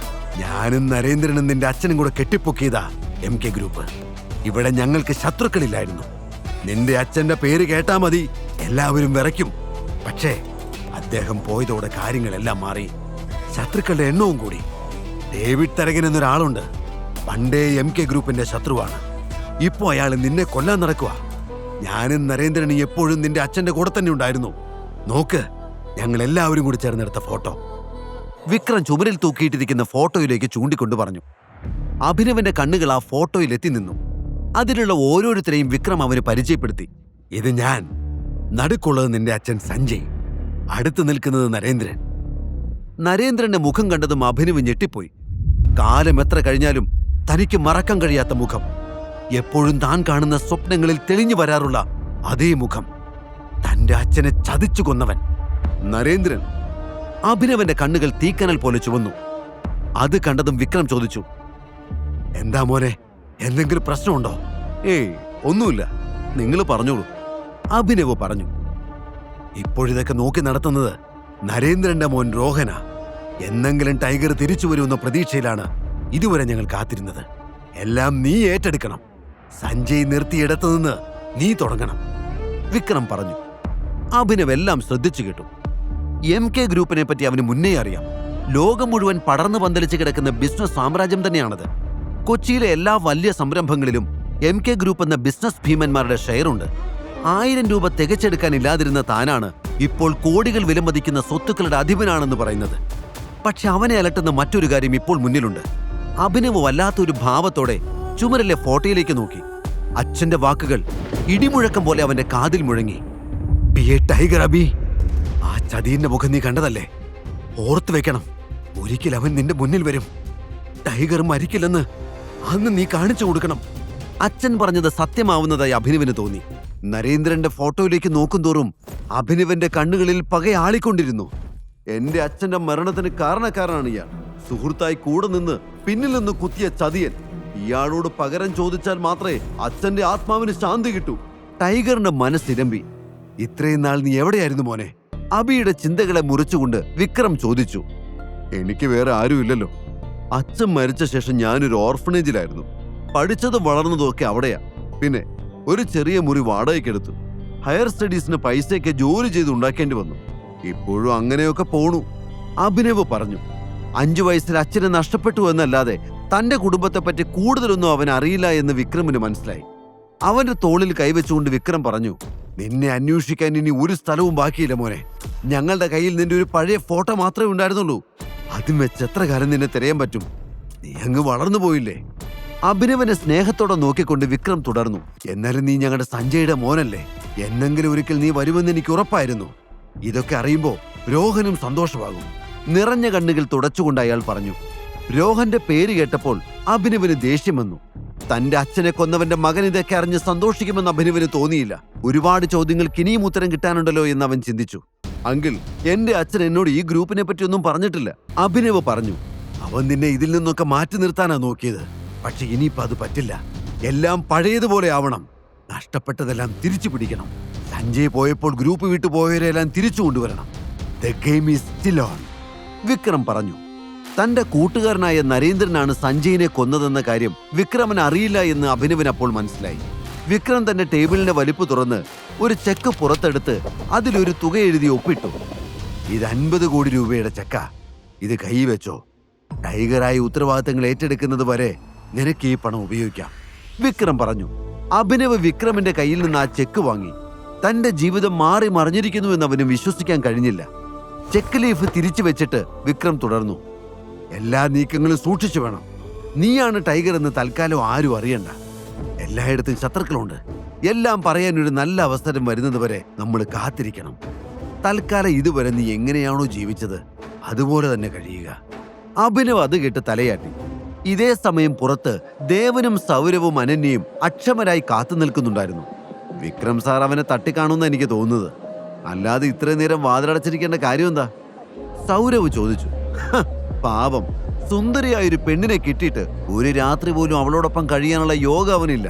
ഞാനും നരേന്ദ്രനും നിന്റെ അച്ഛനും കൂടെ കെട്ടിപ്പൊക്കിയതാ MK ഗ്രൂപ്പ്. ഇവിടെ ഞങ്ങൾക്ക് ശത്രുക്കളില്ലായിരുന്നു. നിന്റെ അച്ഛന്റെ പേര് കേട്ടാ മതി എല്ലാവരും വിറയ്ക്കും. പക്ഷേ അദ്ദേഹം പോയതോടെ കാര്യങ്ങളെല്ലാം മാറി. ശത്രുക്കളുടെ എണ്ണവും കൂടി. ഡേവിഡ് തരകൻ എന്നൊരാളുണ്ട്, പണ്ടേ MK ഗ്രൂപ്പിന്റെ ശത്രുവാണ്. ഇപ്പോ അയാൾ നിന്നെ കൊല്ലാൻ നടക്കുക. ഞാനും നരേന്ദ്രനും എപ്പോഴും നിന്റെ അച്ഛന്റെ കൂടെ തന്നെ ഉണ്ടായിരുന്നു. നോക്ക്, ഞങ്ങൾ എല്ലാവരും കൂടി ചേർന്നെടുത്ത ഫോട്ടോ. വിക്രം ചുമരിൽ തൂക്കിയിട്ടിരിക്കുന്ന ഫോട്ടോയിലേക്ക് ചൂണ്ടിക്കൊണ്ടു പറഞ്ഞു. അഭിനവന്റെ കണ്ണുകൾ ആ ഫോട്ടോയിൽ എത്തി നിന്നു. അതിലുള്ള ഓരോരുത്തരെയും വിക്രം അവന് പരിചയപ്പെടുത്തി. ഇത് ഞാൻ, നടുക്കുള്ളത് നിന്റെ അച്ഛൻ സഞ്ജയ്, അടുത്ത് നിൽക്കുന്നത് നരേന്ദ്രൻ. നരേന്ദ്രന്റെ മുഖം കണ്ടതും അഭിനവ് ഞെട്ടിപ്പോയി. കാലം എത്ര കഴിഞ്ഞാലും തനിക്ക് മറക്കാൻ കഴിയാത്ത മുഖം. എപ്പോഴും താൻ കാണുന്ന സ്വപ്നങ്ങളിൽ തെളിഞ്ഞു വരാറുള്ള അതേ മുഖം. തന്റെ അച്ഛനെ ചതിച്ചു കൊന്നവൻ നരേന്ദ്രൻ. അഭിനവന്റെ കണ്ണുകൾ തീക്കനൽ പോലെ ചുവന്നു. അത് കണ്ടതും വിക്രം ചോദിച്ചു, എന്താ മോനെ, എന്തെങ്കിലും പ്രശ്നമുണ്ടോ? ഏയ്, ഒന്നുമില്ല, നിങ്ങൾ പറഞ്ഞോളൂ, അഭിനവ് പറഞ്ഞു. ഇപ്പോഴിതൊക്കെ നോക്കി നടത്തുന്നത് നരേന്ദ്രന്റെ മോൻ രോഹന. എന്നെങ്കിലും ടൈഗർ തിരിച്ചു വരുമെന്ന പ്രതീക്ഷയിലാണ് ഇതുവരെ ഞങ്ങൾ കാത്തിരുന്നത്. എല്ലാം നീ ഏറ്റെടുക്കണം. സഞ്ജയ് നിർത്തിയിടത്തു നിന്ന് നീ തുടങ്ങണം, വിക്രം പറഞ്ഞു. അഭിനവ് എല്ലാം ശ്രദ്ധിച്ചു കേട്ടു. MK ഗ്രൂപ്പിനെ പറ്റി അവന് മുന്നേ അറിയാം. ലോകം മുഴുവൻ പടർന്നു പന്തലിച്ച് കിടക്കുന്ന ബിസിനസ് സാമ്രാജ്യം തന്നെയാണത്. കൊച്ചിയിലെ എല്ലാ വലിയ സംരംഭങ്ങളിലും MK ഗ്രൂപ്പ് എന്ന ബിസിനസ് ഭീമന്മാരുടെ ഷെയറുണ്ട്. 1000 രൂപ തികച്ചെടുക്കാനില്ലാതിരുന്ന താനാണ് ഇപ്പോൾ കോടികൾ വിലമതിക്കുന്ന സ്വത്തുക്കളുടെ അധിപനാണെന്ന് പറയുന്നത്. പക്ഷെ അവനെ അലട്ടുന്ന മറ്റൊരു കാര്യം ഇപ്പോൾ മുന്നിലുണ്ട്. അഭിനവ് വല്ലാത്തൊരു ഭാവത്തോടെ ചുമരിലെ ഫോട്ടോയിലേക്ക് നോക്കി. അച്ഛന്റെ വാക്കുകൾ ഇടിമുഴക്കം പോലെ അവന്റെ കാതിൽ മുഴങ്ങി. ടൈഗർ അബി, ആ ചതിയന്റെ മുഖം നീ കണ്ടതല്ലേ? ഓർത്തു വെക്കണം, ഒരിക്കൽ അവൻ നിന്റെ മുന്നിൽ വരും. ടൈഗർ മരിക്കില്ലെന്ന് അന്ന് നീ കാണിച്ചു കൊടുക്കണം. അച്ഛൻ പറഞ്ഞത് സത്യമാവുന്നതായി അഭിനവിന് തോന്നി. നരേന്ദ്രന്റെ ഫോട്ടോയിലേക്ക് നോക്കുന്തോറും അഭിനവന്റെ കണ്ണുകളിൽ പകയാളിക്കൊണ്ടിരുന്നു. എന്റെ അച്ഛന്റെ മരണത്തിന് കാരണക്കാരനാണ് ഇയാൾ. സുഹൃത്തായി കൂടെ നിന്ന് പിന്നിൽ നിന്ന് കുത്തിയ ചതിയൻ. ഇയാളോട് പകരം ചോദിച്ചാൽ മാത്രമേ അച്ഛന്റെ ആത്മാവിന് ശാന്തി കിട്ടൂ. ടൈഗറിന്റെ മനസ്സിരമ്പി. ഇത്രയും നാൾ നീ എവിടെയായിരുന്നു മോനെ? അബിയുടെ ചിന്തകളെ മുറിച്ചുകൊണ്ട് വിക്രം ചോദിച്ചു. എനിക്ക് വേറെ ആരുമില്ലല്ലോ, അച്ഛൻ മരിച്ച ശേഷം ഞാനൊരു ഓർഫണേജിലായിരുന്നു. പഠിച്ചതും വളർന്നതും ഒക്കെ അവിടെയാ. പിന്നെ ഒരു ചെറിയ മുറി വാടകയ്ക്കെടുത്തു. ഹയർ സ്റ്റഡീസിന് പൈസയൊക്കെ ജോലി ചെയ്ത് ഉണ്ടാക്കേണ്ടി വന്നു. ഇപ്പോഴും അങ്ങനെയൊക്കെ പോണു. അഭിനവ് പറഞ്ഞു. 5 വയസ്സിൽ അച്ഛനെ നഷ്ടപ്പെട്ടു എന്നല്ലാതെ തന്റെ കുടുംബത്തെപ്പറ്റി കൂടുതലൊന്നും അവൻ അറിയില്ല എന്ന് വിക്രമിന് മനസ്സിലായി. അവന്റെ തോളിൽ കൈവച്ചുകൊണ്ട് വിക്രം പറഞ്ഞു, നിന്നെ അന്വേഷിക്കാൻ ഇനി ഒരു സ്ഥലവും ബാക്കിയില്ല മോനെ. ഞങ്ങളുടെ കയ്യിൽ നിന്റെ ഒരു പഴയ ഫോട്ടോ മാത്രമേ ഉണ്ടായിരുന്നുള്ളൂ. അതും വെച്ച് എത്ര കാലം നിന്നെ തിരയാൻ പറ്റും? നീ അങ്ങ് വളർന്നു പോയില്ലേ? അഭിനവനെ സ്നേഹത്തോടെ നോക്കിക്കൊണ്ട് വിക്രം തുടർന്നു. എന്നാലും നീ ഞങ്ങളുടെ സഞ്ജയുടെ മോനല്ലേ? എന്നെങ്കിലും ഒരിക്കൽ നീ വരുമെന്ന് എനിക്ക് ഉറപ്പായിരുന്നു. ഇതൊക്കെ അറിയുമ്പോ രോഹനും സന്തോഷമാകും. നിറഞ്ഞ കണ്ണുകൾ തുടച്ചുകൊണ്ട് അയാൾ പറഞ്ഞു. രോഹന്റെ പേര് കേട്ടപ്പോൾ അഭിനവന് ദേഷ്യം വന്നു. തന്റെ അച്ഛനെ കൊന്നവന്റെ മകൻ ഇതൊക്കെ അറിഞ്ഞ് സന്തോഷിക്കുമെന്ന് അഭിനവന് തോന്നിയില്ല. ഒരുപാട് ചോദ്യങ്ങൾക്ക് ഇനിയും ഉത്തരം കിട്ടാനുണ്ടല്ലോ എന്ന് അവൻ ചിന്തിച്ചു. അങ്കിൾ, എന്റെ അച്ഛൻ എന്നോട് ഈ ഗ്രൂപ്പിനെ പറ്റി ഒന്നും പറഞ്ഞിട്ടില്ല. അഭിനവ് പറഞ്ഞു. അവൻ നിന്നെ ഇതിൽ നിന്നൊക്കെ മാറ്റി നിർത്താനാ നോക്കിയത്. പക്ഷെ ഇനിയിപ്പോ അത് പറ്റില്ല. എല്ലാം പഴയതുപോലെ ആവണം. നഷ്ടപ്പെട്ടതെല്ലാം തിരിച്ചു പിടിക്കണം. സഞ്ജയ് പോയപ്പോൾ ഗ്രൂപ്പ് വിട്ടു പോയവരെല്ലാം തിരിച്ചു കൊണ്ടുവരണം. The game is still on, Vikram പറഞ്ഞു. തന്റെ കൂട്ടുകാരനായ നരേന്ദ്രനാണ് സഞ്ജയിനെ കൊന്നതെന്ന കാര്യം വിക്രമന് അറിയില്ല എന്ന് അഭിനവന് അപ്പോൾ മനസ്സിലായി. വിക്രം തന്റെ ടേബിളിന്റെ വലിപ്പ് തുറന്ന് ഒരു ചെക്ക് പുറത്തെടുത്ത് അതിലൊരു തുക എഴുതി ഒപ്പിട്ടു. ഇത് 50 കോടി രൂപയുടെ ചെക്ക. ഇത് കൈവച്ചോ. ടൈഗറായി ഉത്തരവാദിത്തങ്ങൾ ഏറ്റെടുക്കുന്നത് വരെ നിനക്ക് ഈ പണം ഉപയോഗിക്കാം, വിക്രം പറഞ്ഞു. അഭിനവ് വിക്രമിന്റെ കയ്യിൽ നിന്ന് ആ ചെക്ക് വാങ്ങി. തന്റെ ജീവിതം മാറി മറിഞ്ഞിരിക്കുന്നുവെന്ന് അവന് വിശ്വസിക്കാൻ കഴിഞ്ഞില്ല. ചെക്ക് ലീഫ് തിരിച്ചു വെച്ചിട്ട് വിക്രം തുടർന്നു. എല്ലാ നീക്കങ്ങളും സൂക്ഷിച്ചു വേണം. നീയാണ് ടൈഗർ എന്ന് തൽക്കാലം ആരും അറിയണ്ട. എല്ലായിടത്തും ശത്രുക്കളുണ്ട്. എല്ലാം പറയാനൊരു നല്ല അവസരം വരുന്നത് വരെ നമ്മൾ കാത്തിരിക്കണം. തൽക്കാലം ഇതുവരെ നീ എങ്ങനെയാണോ ജീവിച്ചത് അതുപോലെ തന്നെ കഴിയുക. അഭിനവ് അത് കേട്ട് തലയാട്ടി. ഇതേ സമയം പുറത്ത് ദേവനും സൗരവും അനന്യയും അക്ഷമരായി കാത്തു നിൽക്കുന്നുണ്ടായിരുന്നു. വിക്രം സാർ അവനെ തട്ടിക്കാണുമെന്ന് എനിക്ക് തോന്നുന്നത്. അല്ലാതെ ഇത്രയും നേരം വാതിലടച്ചിരിക്കേണ്ട കാര്യം എന്താ? സൗരവ് ചോദിച്ചു. പാവം, സുന്ദരിയായൊരു പെണ്ണിനെ കിട്ടിയിട്ട് ഒരു രാത്രി പോലും അവളോടൊപ്പം കഴിയാനുള്ള യോഗ അവനില്ല,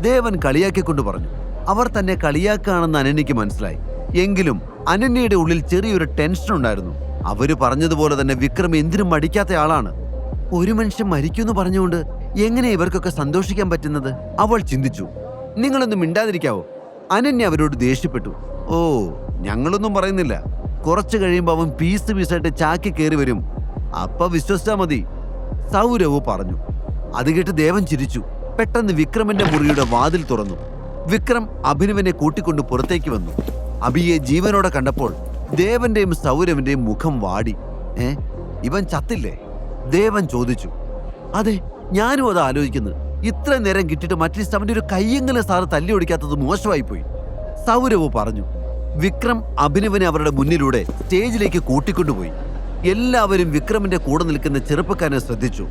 ദേവൻ കളിയാക്കിക്കൊണ്ട് പറഞ്ഞു. അവർ തന്നെ കളിയാക്കാണെന്ന് അനന്യയ്ക്ക് മനസ്സിലായി. എങ്കിലും അനന്യയുടെ ഉള്ളിൽ ചെറിയൊരു ടെൻഷൻ ഉണ്ടായിരുന്നു. അവര് പറഞ്ഞതുപോലെ തന്നെ വിക്രം എന്തിനും മടിക്കാത്ത ആളാണ്. ഒരു മനുഷ്യൻ മരിക്കുമെന്ന് പറഞ്ഞുകൊണ്ട് എങ്ങനെ ഇവർക്കൊക്കെ സന്തോഷിക്കാൻ പറ്റുന്നത്? അവൾ ചിന്തിച്ചു. നിങ്ങളൊന്നും മിണ്ടാതിരിക്കാവോ? അനന്യ അവരോട് ദേഷ്യപ്പെട്ടു. ഓ, ഞങ്ങളൊന്നും പറയുന്നില്ല. കുറച്ചു കഴിയുമ്പോൾ അവൻ പീസായിട്ട് ചാക്കി കയറി വരും. അപ്പ വിശ്വസിച്ചാ മതി, സൗരവ് പറഞ്ഞു. അത് കേട്ട് ദേവൻ ചിരിച്ചു. പെട്ടെന്ന് വിക്രമന്റെ മുറിയുടെ വാതിൽ തുറന്നു. വിക്രം അഭിനവനെ കൂട്ടിക്കൊണ്ട് പുറത്തേക്ക് വന്നു. അഭിയെ ജീവനോടെ കണ്ടപ്പോൾ ദേവന്റെയും സൗരവിന്റെയും മുഖം വാടി. ഇവൻ ചത്തില്ലേ? ദേവൻ ചോദിച്ചു. അതെ, ഞാനും അത് ആലോചിക്കുന്നു. ഇത്ര നേരം കിട്ടിയിട്ട് അറ്റ്ലീസ്റ്റ് അവന്റെ ഒരു കയ്യെങ്കിലും സാറ് തല്ലി ഓടിക്കാത്തത് മോശമായി പോയി, സൗരവ് പറഞ്ഞു. വിക്രം അഭിനവനെ അവരുടെ മുന്നിലൂടെ സ്റ്റേജിലേക്ക് കൂട്ടിക്കൊണ്ടുപോയി. എല്ലാവരും വിക്രമിന്റെ കൂടെ നിൽക്കുന്ന ചെറുപ്പക്കാരനെ ശ്രദ്ധിച്ചു.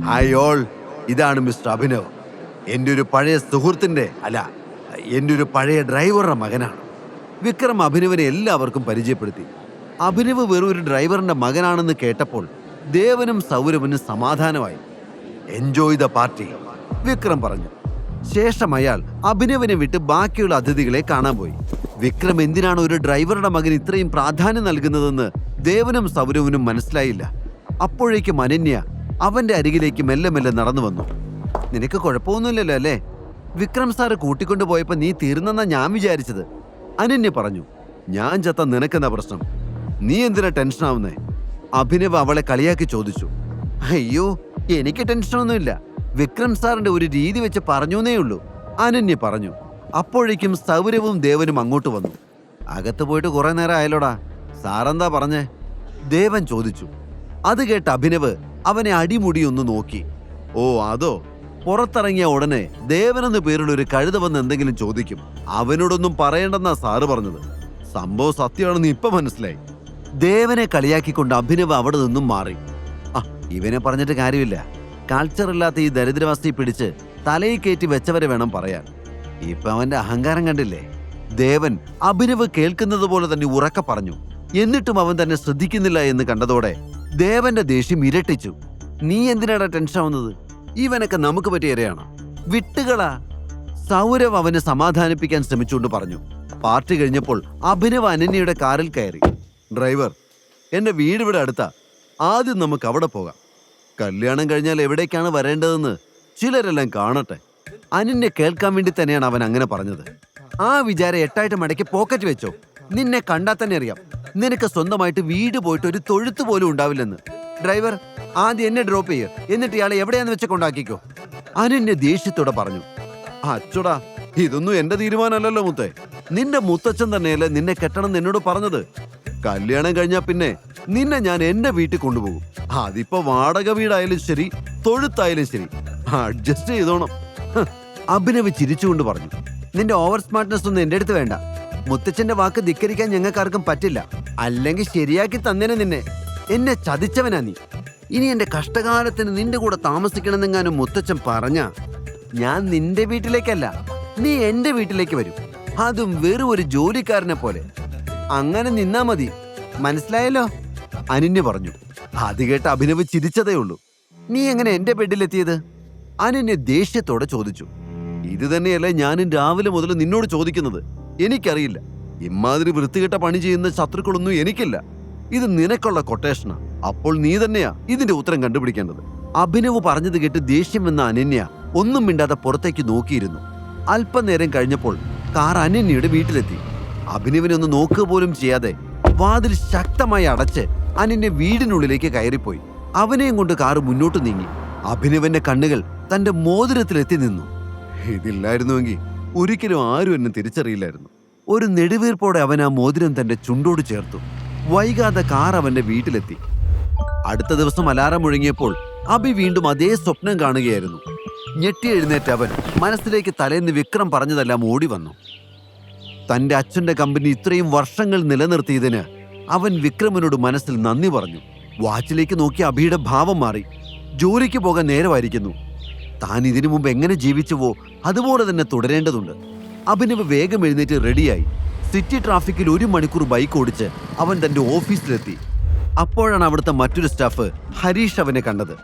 ഹായ് ഓൾ, ഇതാണ് മിസ്റ്റർ അഭിനവ്. എൻ്റെ ഒരു പഴയ സുഹൃത്തിന്റെ എൻ്റെ ഒരു പഴയ ഡ്രൈവറുടെ മകനാണ്. വിക്രം അഭിനവനെ എല്ലാവർക്കും പരിചയപ്പെടുത്തി. അഭിനവ് വെറും ഒരു ഡ്രൈവറിന്റെ മകനാണെന്ന് കേട്ടപ്പോൾ ദേവനും സൗരവനും സമാധാനമായി. എൻജോയ് ദ പാർട്ടി, വിക്രം പറഞ്ഞു. ശേഷം അയാൾ അഭിനവനെ വിട്ട് ബാക്കിയുള്ള അതിഥികളെ കാണാൻ പോയി. വിക്രം എന്തിനാണ് ഒരു ഡ്രൈവറുടെ മകൻ ഇത്രയും പ്രാധാന്യം നൽകുന്നതെന്ന് ദേവനും സൗരവനും മനസ്സിലായില്ല. അപ്പോഴേക്കും അനന്യ അവന്റെ അരികിലേക്ക് മെല്ലെ മെല്ലെ നടന്നു വന്നു. നിനക്ക് കുഴപ്പമൊന്നുമില്ലല്ലോ അല്ലേ? വിക്രം സാറ് കൂട്ടിക്കൊണ്ടുപോയപ്പോ നീ തീർന്നെന്നാ ഞാൻ വിചാരിച്ചത്, അനന്യ പറഞ്ഞു. ഞാൻ ചത്ത നിനക്കെന്താ പ്രശ്നം? നീ എന്തിനാ ടെൻഷനാവുന്നേ? അഭിനവ് അവളെ കളിയാക്കി ചോദിച്ചു. അയ്യോ, എനിക്ക് ടെൻഷനൊന്നുമില്ല. വിക്രം സാറിന്റെ ഒരു രീതി വെച്ച് പറഞ്ഞേ ഉള്ളൂ, അനന്യ പറഞ്ഞു. അപ്പോഴേക്കും സൗരവും ദേവനും അങ്ങോട്ട് വന്നു. അകത്ത് പോയിട്ട് കുറെ നേരം ആയല്ലോടാ, സാറെന്താ പറഞ്ഞേ? ദേവൻ ചോദിച്ചു. അത് കേട്ട് അഭിനവ് അവനെ അടിമുടി ഒന്ന് നോക്കി. ഓ അതോ? പുറത്തിറങ്ങിയ ഉടനെ ദേവനെന്ന് പേരുള്ള ഒരു കഴുത വന്ന് എന്തെങ്കിലും ചോദിക്കും. അവനോടൊന്നും പറയേണ്ടെന്നാ സാറ് പറഞ്ഞത്. സംഭവം സത്യമാണെന്ന് ഇപ്പൊ മനസ്സിലായി. ദേവനെ കളിയാക്കിക്കൊണ്ട് അഭിനവ് അവിടെ നിന്നും മാറി. ഇവനെ പറഞ്ഞിട്ട് കാര്യമില്ല. കൾച്ചറില്ലാത്ത ഈ ദരിദ്രവാസിയെ പിടിച്ച് തലയിൽ കയറ്റി വെച്ചവരെ വേണം പറയാൻ. ഇപ്പൊ അവന്റെ അഹങ്കാരം കണ്ടില്ലേ? ദേവൻ അഭിനവ് കേൾക്കുന്നത് പോലെ തന്നെ ഉറക്കെ പറഞ്ഞു. എന്നിട്ടും അവൻ തന്നെ ശ്രദ്ധിക്കുന്നില്ല എന്ന് കണ്ടതോടെ ദേവന്റെ ദേഷ്യം ഇരട്ടിച്ചു. നീ എന്തിനാടാ ടെൻഷൻ ആവുന്നത്? ഇവനൊക്കെ നമുക്ക് പറ്റിയ ഇരയാണ്, വിട്ടുകളാ. സൗരവ് അവനെ സമാധാനിപ്പിക്കാൻ ശ്രമിച്ചുകൊണ്ട് പറഞ്ഞു. പാർട്ടി കഴിഞ്ഞപ്പോൾ അഭിനവ് അനന്യയുടെ കാറിൽ കയറി. ഡ്രൈവർ, എന്റെ വീട് ഇവിടെ അടുത്താ, ആദ്യം നമുക്ക് അവിടെ പോകാം. കല്യാണം കഴിഞ്ഞാൽ എവിടേക്കാണ് വരേണ്ടതെന്ന് ചിലരെല്ലാം കാണട്ടെ. അനന്യ കേൾക്കാൻ വേണ്ടി തന്നെയാണ് അവൻ അങ്ങനെ പറഞ്ഞത്. ആ വിചാരം 8 മടക്കി പോക്കറ്റ് വെച്ചോ. നിന്നെ കണ്ടാൽ തന്നെ അറിയാം നിനക്ക് സ്വന്തമായിട്ട് വീട് പോയിട്ട് ഒരു തൊഴുത്ത് പോലും ഉണ്ടാവില്ലെന്ന്. ഡ്രൈവർ, ആദ്യം എന്നെ ഡ്രോപ്പ് ചെയ്യ്, എന്നിട്ട് ഇയാളെ എവിടെയാന്ന് വെച്ച് കൊണ്ടാക്കിക്കോ. അനന്യ ദേഷ്യത്തോടെ പറഞ്ഞു. അച്ചോടാ, ഇതൊന്നും എന്റെ തീരുമാനമല്ലല്ലോ മുത്തേ. നിന്റെ മുത്തച്ഛൻ തന്നെയല്ലേ നിന്നെ കെട്ടണം എന്നോട് പറഞ്ഞത്. കല്യാണം കഴിഞ്ഞാ പിന്നെ നിന്നെ ഞാൻ എന്റെ വീട്ടിൽ കൊണ്ടുപോകും. അതിപ്പോ വാടക വീടായാലും ശരി, തൊഴുത്തായാലും ശരി, അഡ്ജസ്റ്റ് ചെയ്തോണം. അഭിനവ് ചിരിച്ചുകൊണ്ട് പറഞ്ഞു. നിന്റെ ഓവർ സ്മാർട്ട്നെസ് ഒന്നും എന്റെ അടുത്ത് വേണ്ട. മുത്തച്ഛന്റെ വാക്ക് ധിക്കരിക്കാൻ ഞങ്ങൾക്കാർക്കും പറ്റില്ല. അല്ലെങ്കിൽ ശരിയാക്കി തന്നേനെ നിന്നെ. എന്നെ ചതിച്ചവനാ നീ. ഇനി എന്റെ കഷ്ടകാലത്തിന് നിന്റെ കൂടെ താമസിക്കണമെന്നെങ്ങാനും മുത്തച്ഛൻ പറഞ്ഞ ഞാൻ നിന്റെ വീട്ടിലേക്കല്ല, നീ എന്റെ വീട്ടിലേക്ക് വരും. അതും വെറും ഒരു ജോലിക്കാരനെ പോലെ. അങ്ങനെ നിന്നാ മതി, മനസ്സിലായല്ലോ? അനന്യ പറഞ്ഞു. അത് കേട്ട് അഭിനവ് ചിരിച്ചതേ ഉള്ളൂ. നീ എങ്ങനെ എന്റെ ബെഡിലെത്തിയത്? അനന്യ ദേഷ്യത്തോടെ ചോദിച്ചു. ഇത് തന്നെയല്ലേ ഞാനും രാവിലെ മുതൽ നിന്നോട് ചോദിക്കുന്നത്. എനിക്കറിയില്ല. ഇമാതിരി വൃത്തികെട്ട പണി ചെയ്യുന്ന ശത്രുക്കളൊന്നും എനിക്കില്ല. ഇത് നിനക്കുള്ള കൊട്ടേഷനാ. അപ്പോൾ നീ തന്നെയാ ഇതിന്റെ ഉത്തരം കണ്ടുപിടിക്കേണ്ടത്. അഭിനവ് പറഞ്ഞത് കേട്ട് ദേഷ്യം വന്ന അനന്യ ഒന്നും മിണ്ടാതെ പുറത്തേക്ക് നോക്കിയിരുന്നു. അല്പനേരം കഴിഞ്ഞപ്പോൾ കാർ അനന്യയുടെ വീട്ടിലെത്തി. അഭിനവിനെ ഒന്ന് നോക്കുക പോലും ചെയ്യാതെ വാതിൽ ശക്തമായി അടച്ച് അനന്യ വീടിനുള്ളിലേക്ക് കയറിപ്പോയി. അവനെയും കൊണ്ട് കാറ് മുന്നോട്ട് നീങ്ങി. അഭിനവന്റെ കണ്ണുകൾ തന്റെ മോതിരത്തിലെത്തി നിന്നു. ഇതില്ലായിരുന്നുവെങ്കിൽ ഒരിക്കലും ആരും എന്നെ തിരിച്ചറിയില്ലായിരുന്നു. ഒരു നെടുവീർപ്പോടെ അവൻ ആ മോതിരം തന്റെ ചുണ്ടോട് ചേർത്തു. വൈകാതെ കാർ അവന്റെ വീട്ടിലെത്തി. അടുത്ത ദിവസം അലാറം മുഴങ്ങിയപ്പോൾ അഭി വീണ്ടും അതേ സ്വപ്നം കാണുകയായിരുന്നു. ഞെട്ടി എഴുന്നേറ്റ് അവൻ മനസ്സിലേക്ക് തലേന്ന് വിക്രം പറഞ്ഞതെല്ലാം ഓടി വന്നു. തന്റെ അച്ഛന്റെ കമ്പനി ഇത്രയും വർഷങ്ങൾ നിലനിർത്തിയതിന് അവൻ വിക്രമിനോട് മനസ്സിൽ നന്ദി പറഞ്ഞു. വാച്ചിലേക്ക് നോക്കി അഭിയുടെ ഭാവം മാറി. ജോലിക്ക് പോകാൻ നേരമായിരിക്കുന്നു. താൻ ഇതിനു മുമ്പ് എങ്ങനെ ജീവിച്ചുവോ അതുപോലെ തന്നെ തുടരേണ്ടതുണ്ട്. അഭിനവ് വേഗം എഴുന്നേറ്റ് റെഡിയായി. സിറ്റി ട്രാഫിക്കിൽ 1 മണിക്കൂർ ബൈക്ക് ഓടിച്ച് അവൻ തന്റെ ഓഫീസിലെത്തി. അപ്പോഴാണ് അവിടുത്തെ മറ്റൊരു സ്റ്റാഫ് ഹരീഷ് അവനെ കണ്ടത്.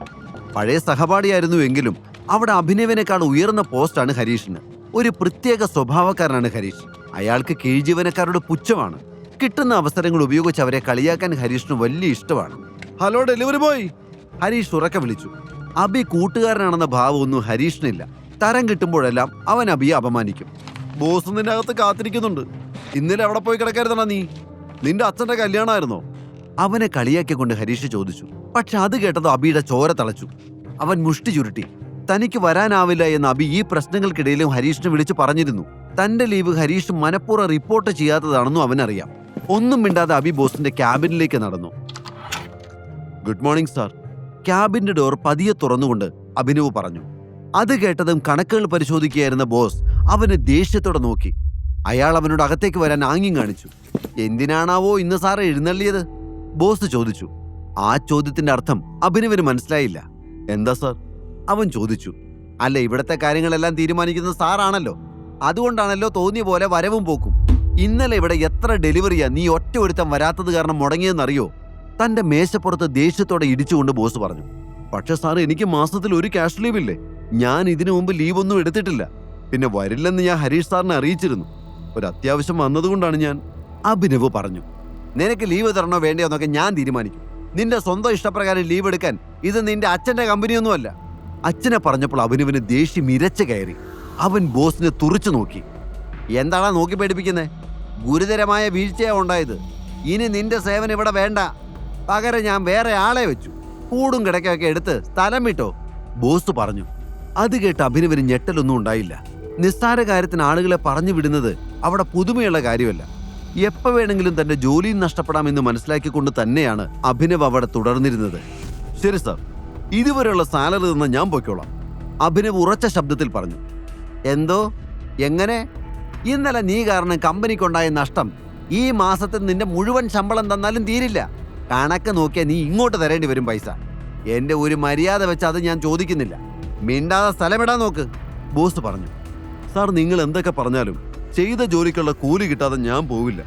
പഴയ സഹപാഠിയായിരുന്നു എങ്കിലും അവിടെ അഭിനവിനേക്കാൾ ഉയർന്ന പോസ്റ്റാണ് ഹരീഷിന്. ഒരു പ്രത്യേക സ്വഭാവക്കാരനാണ് ഹരീഷ്. അയാൾക്ക് കീഴ്ജീവനക്കാരുടെ പുച്ഛമാണ്. കിട്ടുന്ന അവസരങ്ങൾ ഉപയോഗിച്ച് അവരെ കളിയാക്കാൻ ഹരീഷിന് വലിയ ഇഷ്ടമാണ്. ഹലോ ഡെലിവറി ബോയ്, ഹരീഷ് ഉറക്കെ വിളിച്ചു. അഭി കൂട്ടുകാരനാണെന്ന ഭാവമൊന്നും ഹരീഷിനില്ല. തരം കിട്ടുമ്പോഴെല്ലാം അവൻ അഭിയെ അപമാനിക്കും. ബോസ് നിന്റെ അകത്ത് കാത്തിരിക്കുന്നുണ്ട്. ഇന്നലെ അവിടെ പോയി കിടക്കരുതണ നീ. നിന്റെ അച്ഛന്റെ കല്യാണമായിരുന്നോ? അവനെ കളിയാക്കിക്കൊണ്ട് ഹരീഷ് ചോദിച്ചു. പക്ഷെ അത് കേട്ടത് അഭിയുടെ ചോര തളച്ചു. അവൻ മുഷ്ടി ചുരുട്ടി. തനിക്ക് വരാനാവില്ല എന്ന് അഭി ഈ പ്രശ്നങ്ങൾക്കിടയിലും ഹരീഷിനെ വിളിച്ചു പറഞ്ഞിരുന്നു. തന്റെ ലീവ് ഹരീഷ് മനഃപൂർവ്വം റിപ്പോർട്ട് ചെയ്യാത്തതാണെന്നും അവനറിയാം. ഒന്നും മിണ്ടാതെ അഭി ബോസിന്റെ ക്യാബിനിലേക്ക് നടന്നു. Good morning sir. ക്യാബിന്റെ ഡോർ പതിയെ തുറന്നുകൊണ്ട് അഭിനവ് പറഞ്ഞു. അത് കേട്ടതും കണക്കുകൾ പരിശോധിക്കുകയായിരുന്ന ബോസ് അവന് ദേഷ്യത്തോടെ നോക്കി. അയാൾ അവനോട് അകത്തേക്ക് വരാൻ ആംഗ്യം കാണിച്ചു. എന്തിനാണാവോ ഇന്ന് സാറ് എഴുന്നള്ളിയത്? ബോസ് ചോദിച്ചു. ആ ചോദ്യത്തിന്റെ അർത്ഥം അഭിനവിന് മനസ്സിലായില്ല. എന്താ സാർ? അവൻ ചോദിച്ചു. അല്ല, ഇവിടത്തെ കാര്യങ്ങളെല്ലാം തീരുമാനിക്കുന്നത് സാറാണല്ലോ. അതുകൊണ്ടാണല്ലോ തോന്നിയ പോലെ വരവും പോക്കും. ഇന്നലെ ഇവിടെ എത്ര ഡെലിവറിയാ നീ ഒറ്റ ഒരുത്തം വരാത്തത് കാരണം മുടങ്ങിയെന്നറിയോ? തന്റെ മേശപ്പുറത്ത് ദേഷ്യത്തോടെ ഇടിച്ചുകൊണ്ട് ബോസ് പറഞ്ഞു. പക്ഷെ സാർ, എനിക്ക് മാസത്തിൽ 1 ക്യാഷ് ലീവ് ഇല്ലേ? ഞാൻ ഇതിനു മുമ്പ് ലീവൊന്നും എടുത്തിട്ടില്ല. പിന്നെ വരില്ലെന്ന് ഞാൻ ഹരീഷ് സാറിനെ അറിയിച്ചിരുന്നു. ഒരു അത്യാവശ്യം വന്നതുകൊണ്ടാണ് ഞാൻ. അഭിനവ് പറഞ്ഞു. നിനക്ക് ലീവ് തരണോ വേണ്ടയോ എന്നൊക്കെ ഞാൻ തീരുമാനിക്കും. നിന്റെ സ്വന്തം ഇഷ്ടപ്രകാരം ലീവ് എടുക്കാൻ ഇത് നിന്റെ അച്ഛന്റെ കമ്പനിയൊന്നുമല്ല. അച്ഛനെ പറഞ്ഞപ്പോൾ അഭിനവിന് ദേഷ്യം ഇരച്ചു കയറി. അവൻ ബോസിനെ തുറിച്ചു നോക്കി. എന്താണാ നോക്കി പേടിപ്പിക്കുന്നേ? ഗുരുതരമായ വീഴ്ചയാ ഉണ്ടായത്. ഇനി നിന്റെ സേവനം ഇവിടെ വേണ്ട. പകരം ഞാൻ വേറെ ആളെ വെച്ചു. കൂടും കിടക്കൊക്കെ എടുത്ത് സ്ഥലം വിട്ടോ, ബോസ് പറഞ്ഞു. അത് കേട്ട് അഭിനവിന് ഞെട്ടലൊന്നും ഉണ്ടായില്ല. നിസ്സാര കാര്യത്തിന് ആളുകളെ പറഞ്ഞു വിടുന്നത് അവിടെ പുതുമയുള്ള കാര്യമല്ല. എപ്പോൾ വേണമെങ്കിലും തന്റെ ജോലിയും നഷ്ടപ്പെടാമെന്ന് മനസ്സിലാക്കിക്കൊണ്ട് തന്നെയാണ് അഭിനവ് അവിടെ തുടർന്നിരുന്നത്. ശരി സാർ, ഇതുവരെയുള്ള സാലറി തന്ന ഞാൻ പൊയ്ക്കോളാം, അഭിനവ് ഉറച്ച ശബ്ദത്തിൽ പറഞ്ഞു. എന്തോ? എങ്ങനെ? ഇന്നലെ നീ കാരണം കമ്പനിക്കുണ്ടായ നഷ്ടം ഈ മാസത്തിൽ നിന്റെ മുഴുവൻ ശമ്പളം തന്നാലും തീരില്ല. കണക്ക് നോക്കിയാൽ നീ ഇങ്ങോട്ട് തരേണ്ടി വരും പൈസ. എന്റെ ഒരു മര്യാദ വെച്ച് അത് ഞാൻ ചോദിക്കുന്നില്ല. മിണ്ടാതെ സ്ഥലമിടാൻ നോക്ക്, ബോസ് പറഞ്ഞു. സാർ, നിങ്ങൾ എന്തൊക്കെ പറഞ്ഞാലും ചെയ്ത ജോലിക്കുള്ള കൂലി കിട്ടാതെ ഞാൻ പോവില്ല.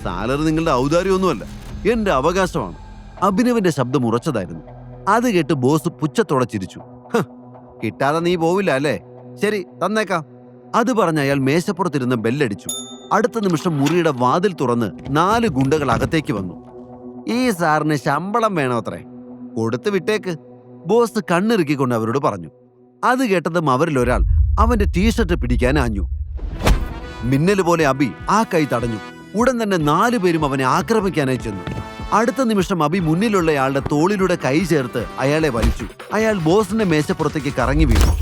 സാലറി നിങ്ങളുടെ ഔദാര്യമൊന്നുമല്ല, എന്റെ അവകാശമാണ്. അഭിനവിന്റെ ശബ്ദം ഉറച്ചതായിരുന്നു. അത് കേട്ട് ബോസ് പുച്ഛത്തോടെ ചിരിച്ചു. കിട്ടാതെ നീ പോവില്ല അല്ലേ? ശരി, തന്നേക്കാം. അത് പറഞ്ഞ് അയാൾ മേശപ്പുറത്തിരുന്ന് ബെല്ലടിച്ചു. അടുത്ത നിമിഷം മുറിയുടെ വാതിൽ തുറന്ന് 4 ഗുണ്ടകൾ അകത്തേക്ക് വന്നു. ഈ സാറിന് ശമ്പളം വേണോ അത്രേ? കൊടുത്തു വിട്ടേക്ക്. ബോസ് കണ്ണിറുക്കിക്കൊണ്ട് അവരോട് പറഞ്ഞു. അത് കേട്ടതും അവരിൽ ഒരാൾ അവന്റെ ടീഷർട്ട് പിടിക്കാൻ ആഞ്ഞു. മിന്നൽ പോലെ അബി ആ കൈ തടഞ്ഞു. ഉടൻ തന്നെ 4 പേരും അവനെ ആക്രമിക്കാനായി ചെന്നു. അടുത്ത നിമിഷം അബി മുന്നിലുള്ളയാളുടെ തോളിലൂടെ കൈ ചേർത്ത് അയാളെ വലിച്ചു. അയാൾ ബോസിന്റെ മേശപ്പുറത്തേക്ക് കറങ്ങി വീണു.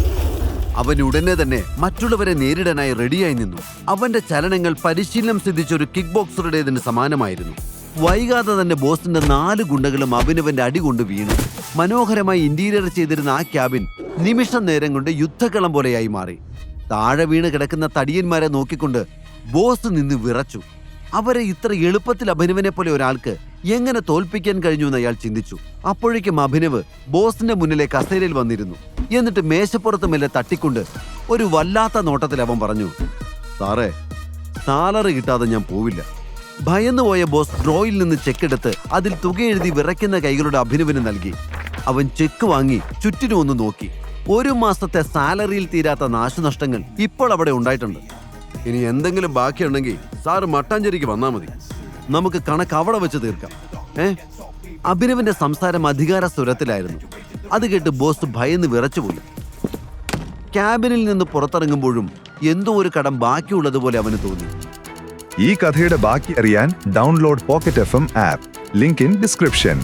അവൻ ഉടനെ തന്നെ മറ്റുള്ളവരെ നേരിടാനായി റെഡിയായി നിന്നു. അവന്റെ ചലനങ്ങൾ പരിശീലനം സിദ്ധിച്ച ഒരു കിക്ക് ബോക്സറുടേതിന് സമാനമായിരുന്നു. വൈകാതെ തന്നെ ബോസിന്റെ 4 ഗുണ്ടകളും അഭിനവന്റെ അടി കൊണ്ട് വീണു. മനോഹരമായി ഇന്റീരിയർ ചെയ്തിരുന്ന ആ ക്യാബിൻ നിമിഷം നേരം കൊണ്ട് യുദ്ധക്കളം പോലെയായി മാറി. താഴെ വീണ് കിടക്കുന്ന തടിയന്മാരെ നോക്കിക്കൊണ്ട് ബോസ് നിന്ന് വിറച്ചു. അവരെ ഇത്ര എളുപ്പത്തിൽ അഭിനവനെ പോലെ ഒരാൾക്ക് എങ്ങനെ തോൽപ്പിക്കാൻ കഴിഞ്ഞു എന്ന് അയാൾ ചിന്തിച്ചു. അപ്പോഴേക്കും അഭിനവ് ബോസിന്റെ മുന്നിലെ കസേരയിൽ വന്നിരുന്നു. എന്നിട്ട് മേശപ്പുറത്ത് മെല്ലെ തട്ടിക്കൊണ്ട് ഒരു വല്ലാത്ത നോട്ടത്തിൽ അവൻ പറഞ്ഞു, സാറേ, സാലറി കിട്ടാതെ ഞാൻ പോവില്ല. ഭയന്നുപോയ ബോസ് ഡ്രോയിൽ നിന്ന് ചെക്കെടുത്ത് അതിൽ തുക എഴുതി വിറയ്ക്കുന്ന കൈകളുടെ അഭിനവിന് നൽകി. അവൻ ചെക്ക് വാങ്ങി ചുറ്റിനും ഒന്ന് നോക്കി. 1 മാസത്തെ സാലറിയിൽ തീരാത്ത നാശനഷ്ടങ്ങൾ ഇപ്പോൾ അവിടെ ഉണ്ടായിട്ടുണ്ട്. ഇനി എന്തെങ്കിലും ബാക്കിയുണ്ടെങ്കിൽ സാറ് മട്ടാഞ്ചേരിക്ക് വന്നാൽ മതി. നമുക്ക് കണക്ക് അവിടെ വെച്ച് തീർക്കാം. അഭിനവിന്റെ സംസാരം അധികാര സ്വരത്തിലായിരുന്നു. അത് കേട്ട് ബോസ് ഭയന്ന് വിറച്ചുപോയി. ക്യാബിനിൽ നിന്ന് പുറത്തിറങ്ങുമ്പോഴും എന്തോ ഒരു കടം ബാക്കിയുള്ളതുപോലെ അവന് തോന്നി. ഈ കഥയുടെ ബാക്കി അറിയാൻ download pocket FM app. Link in description.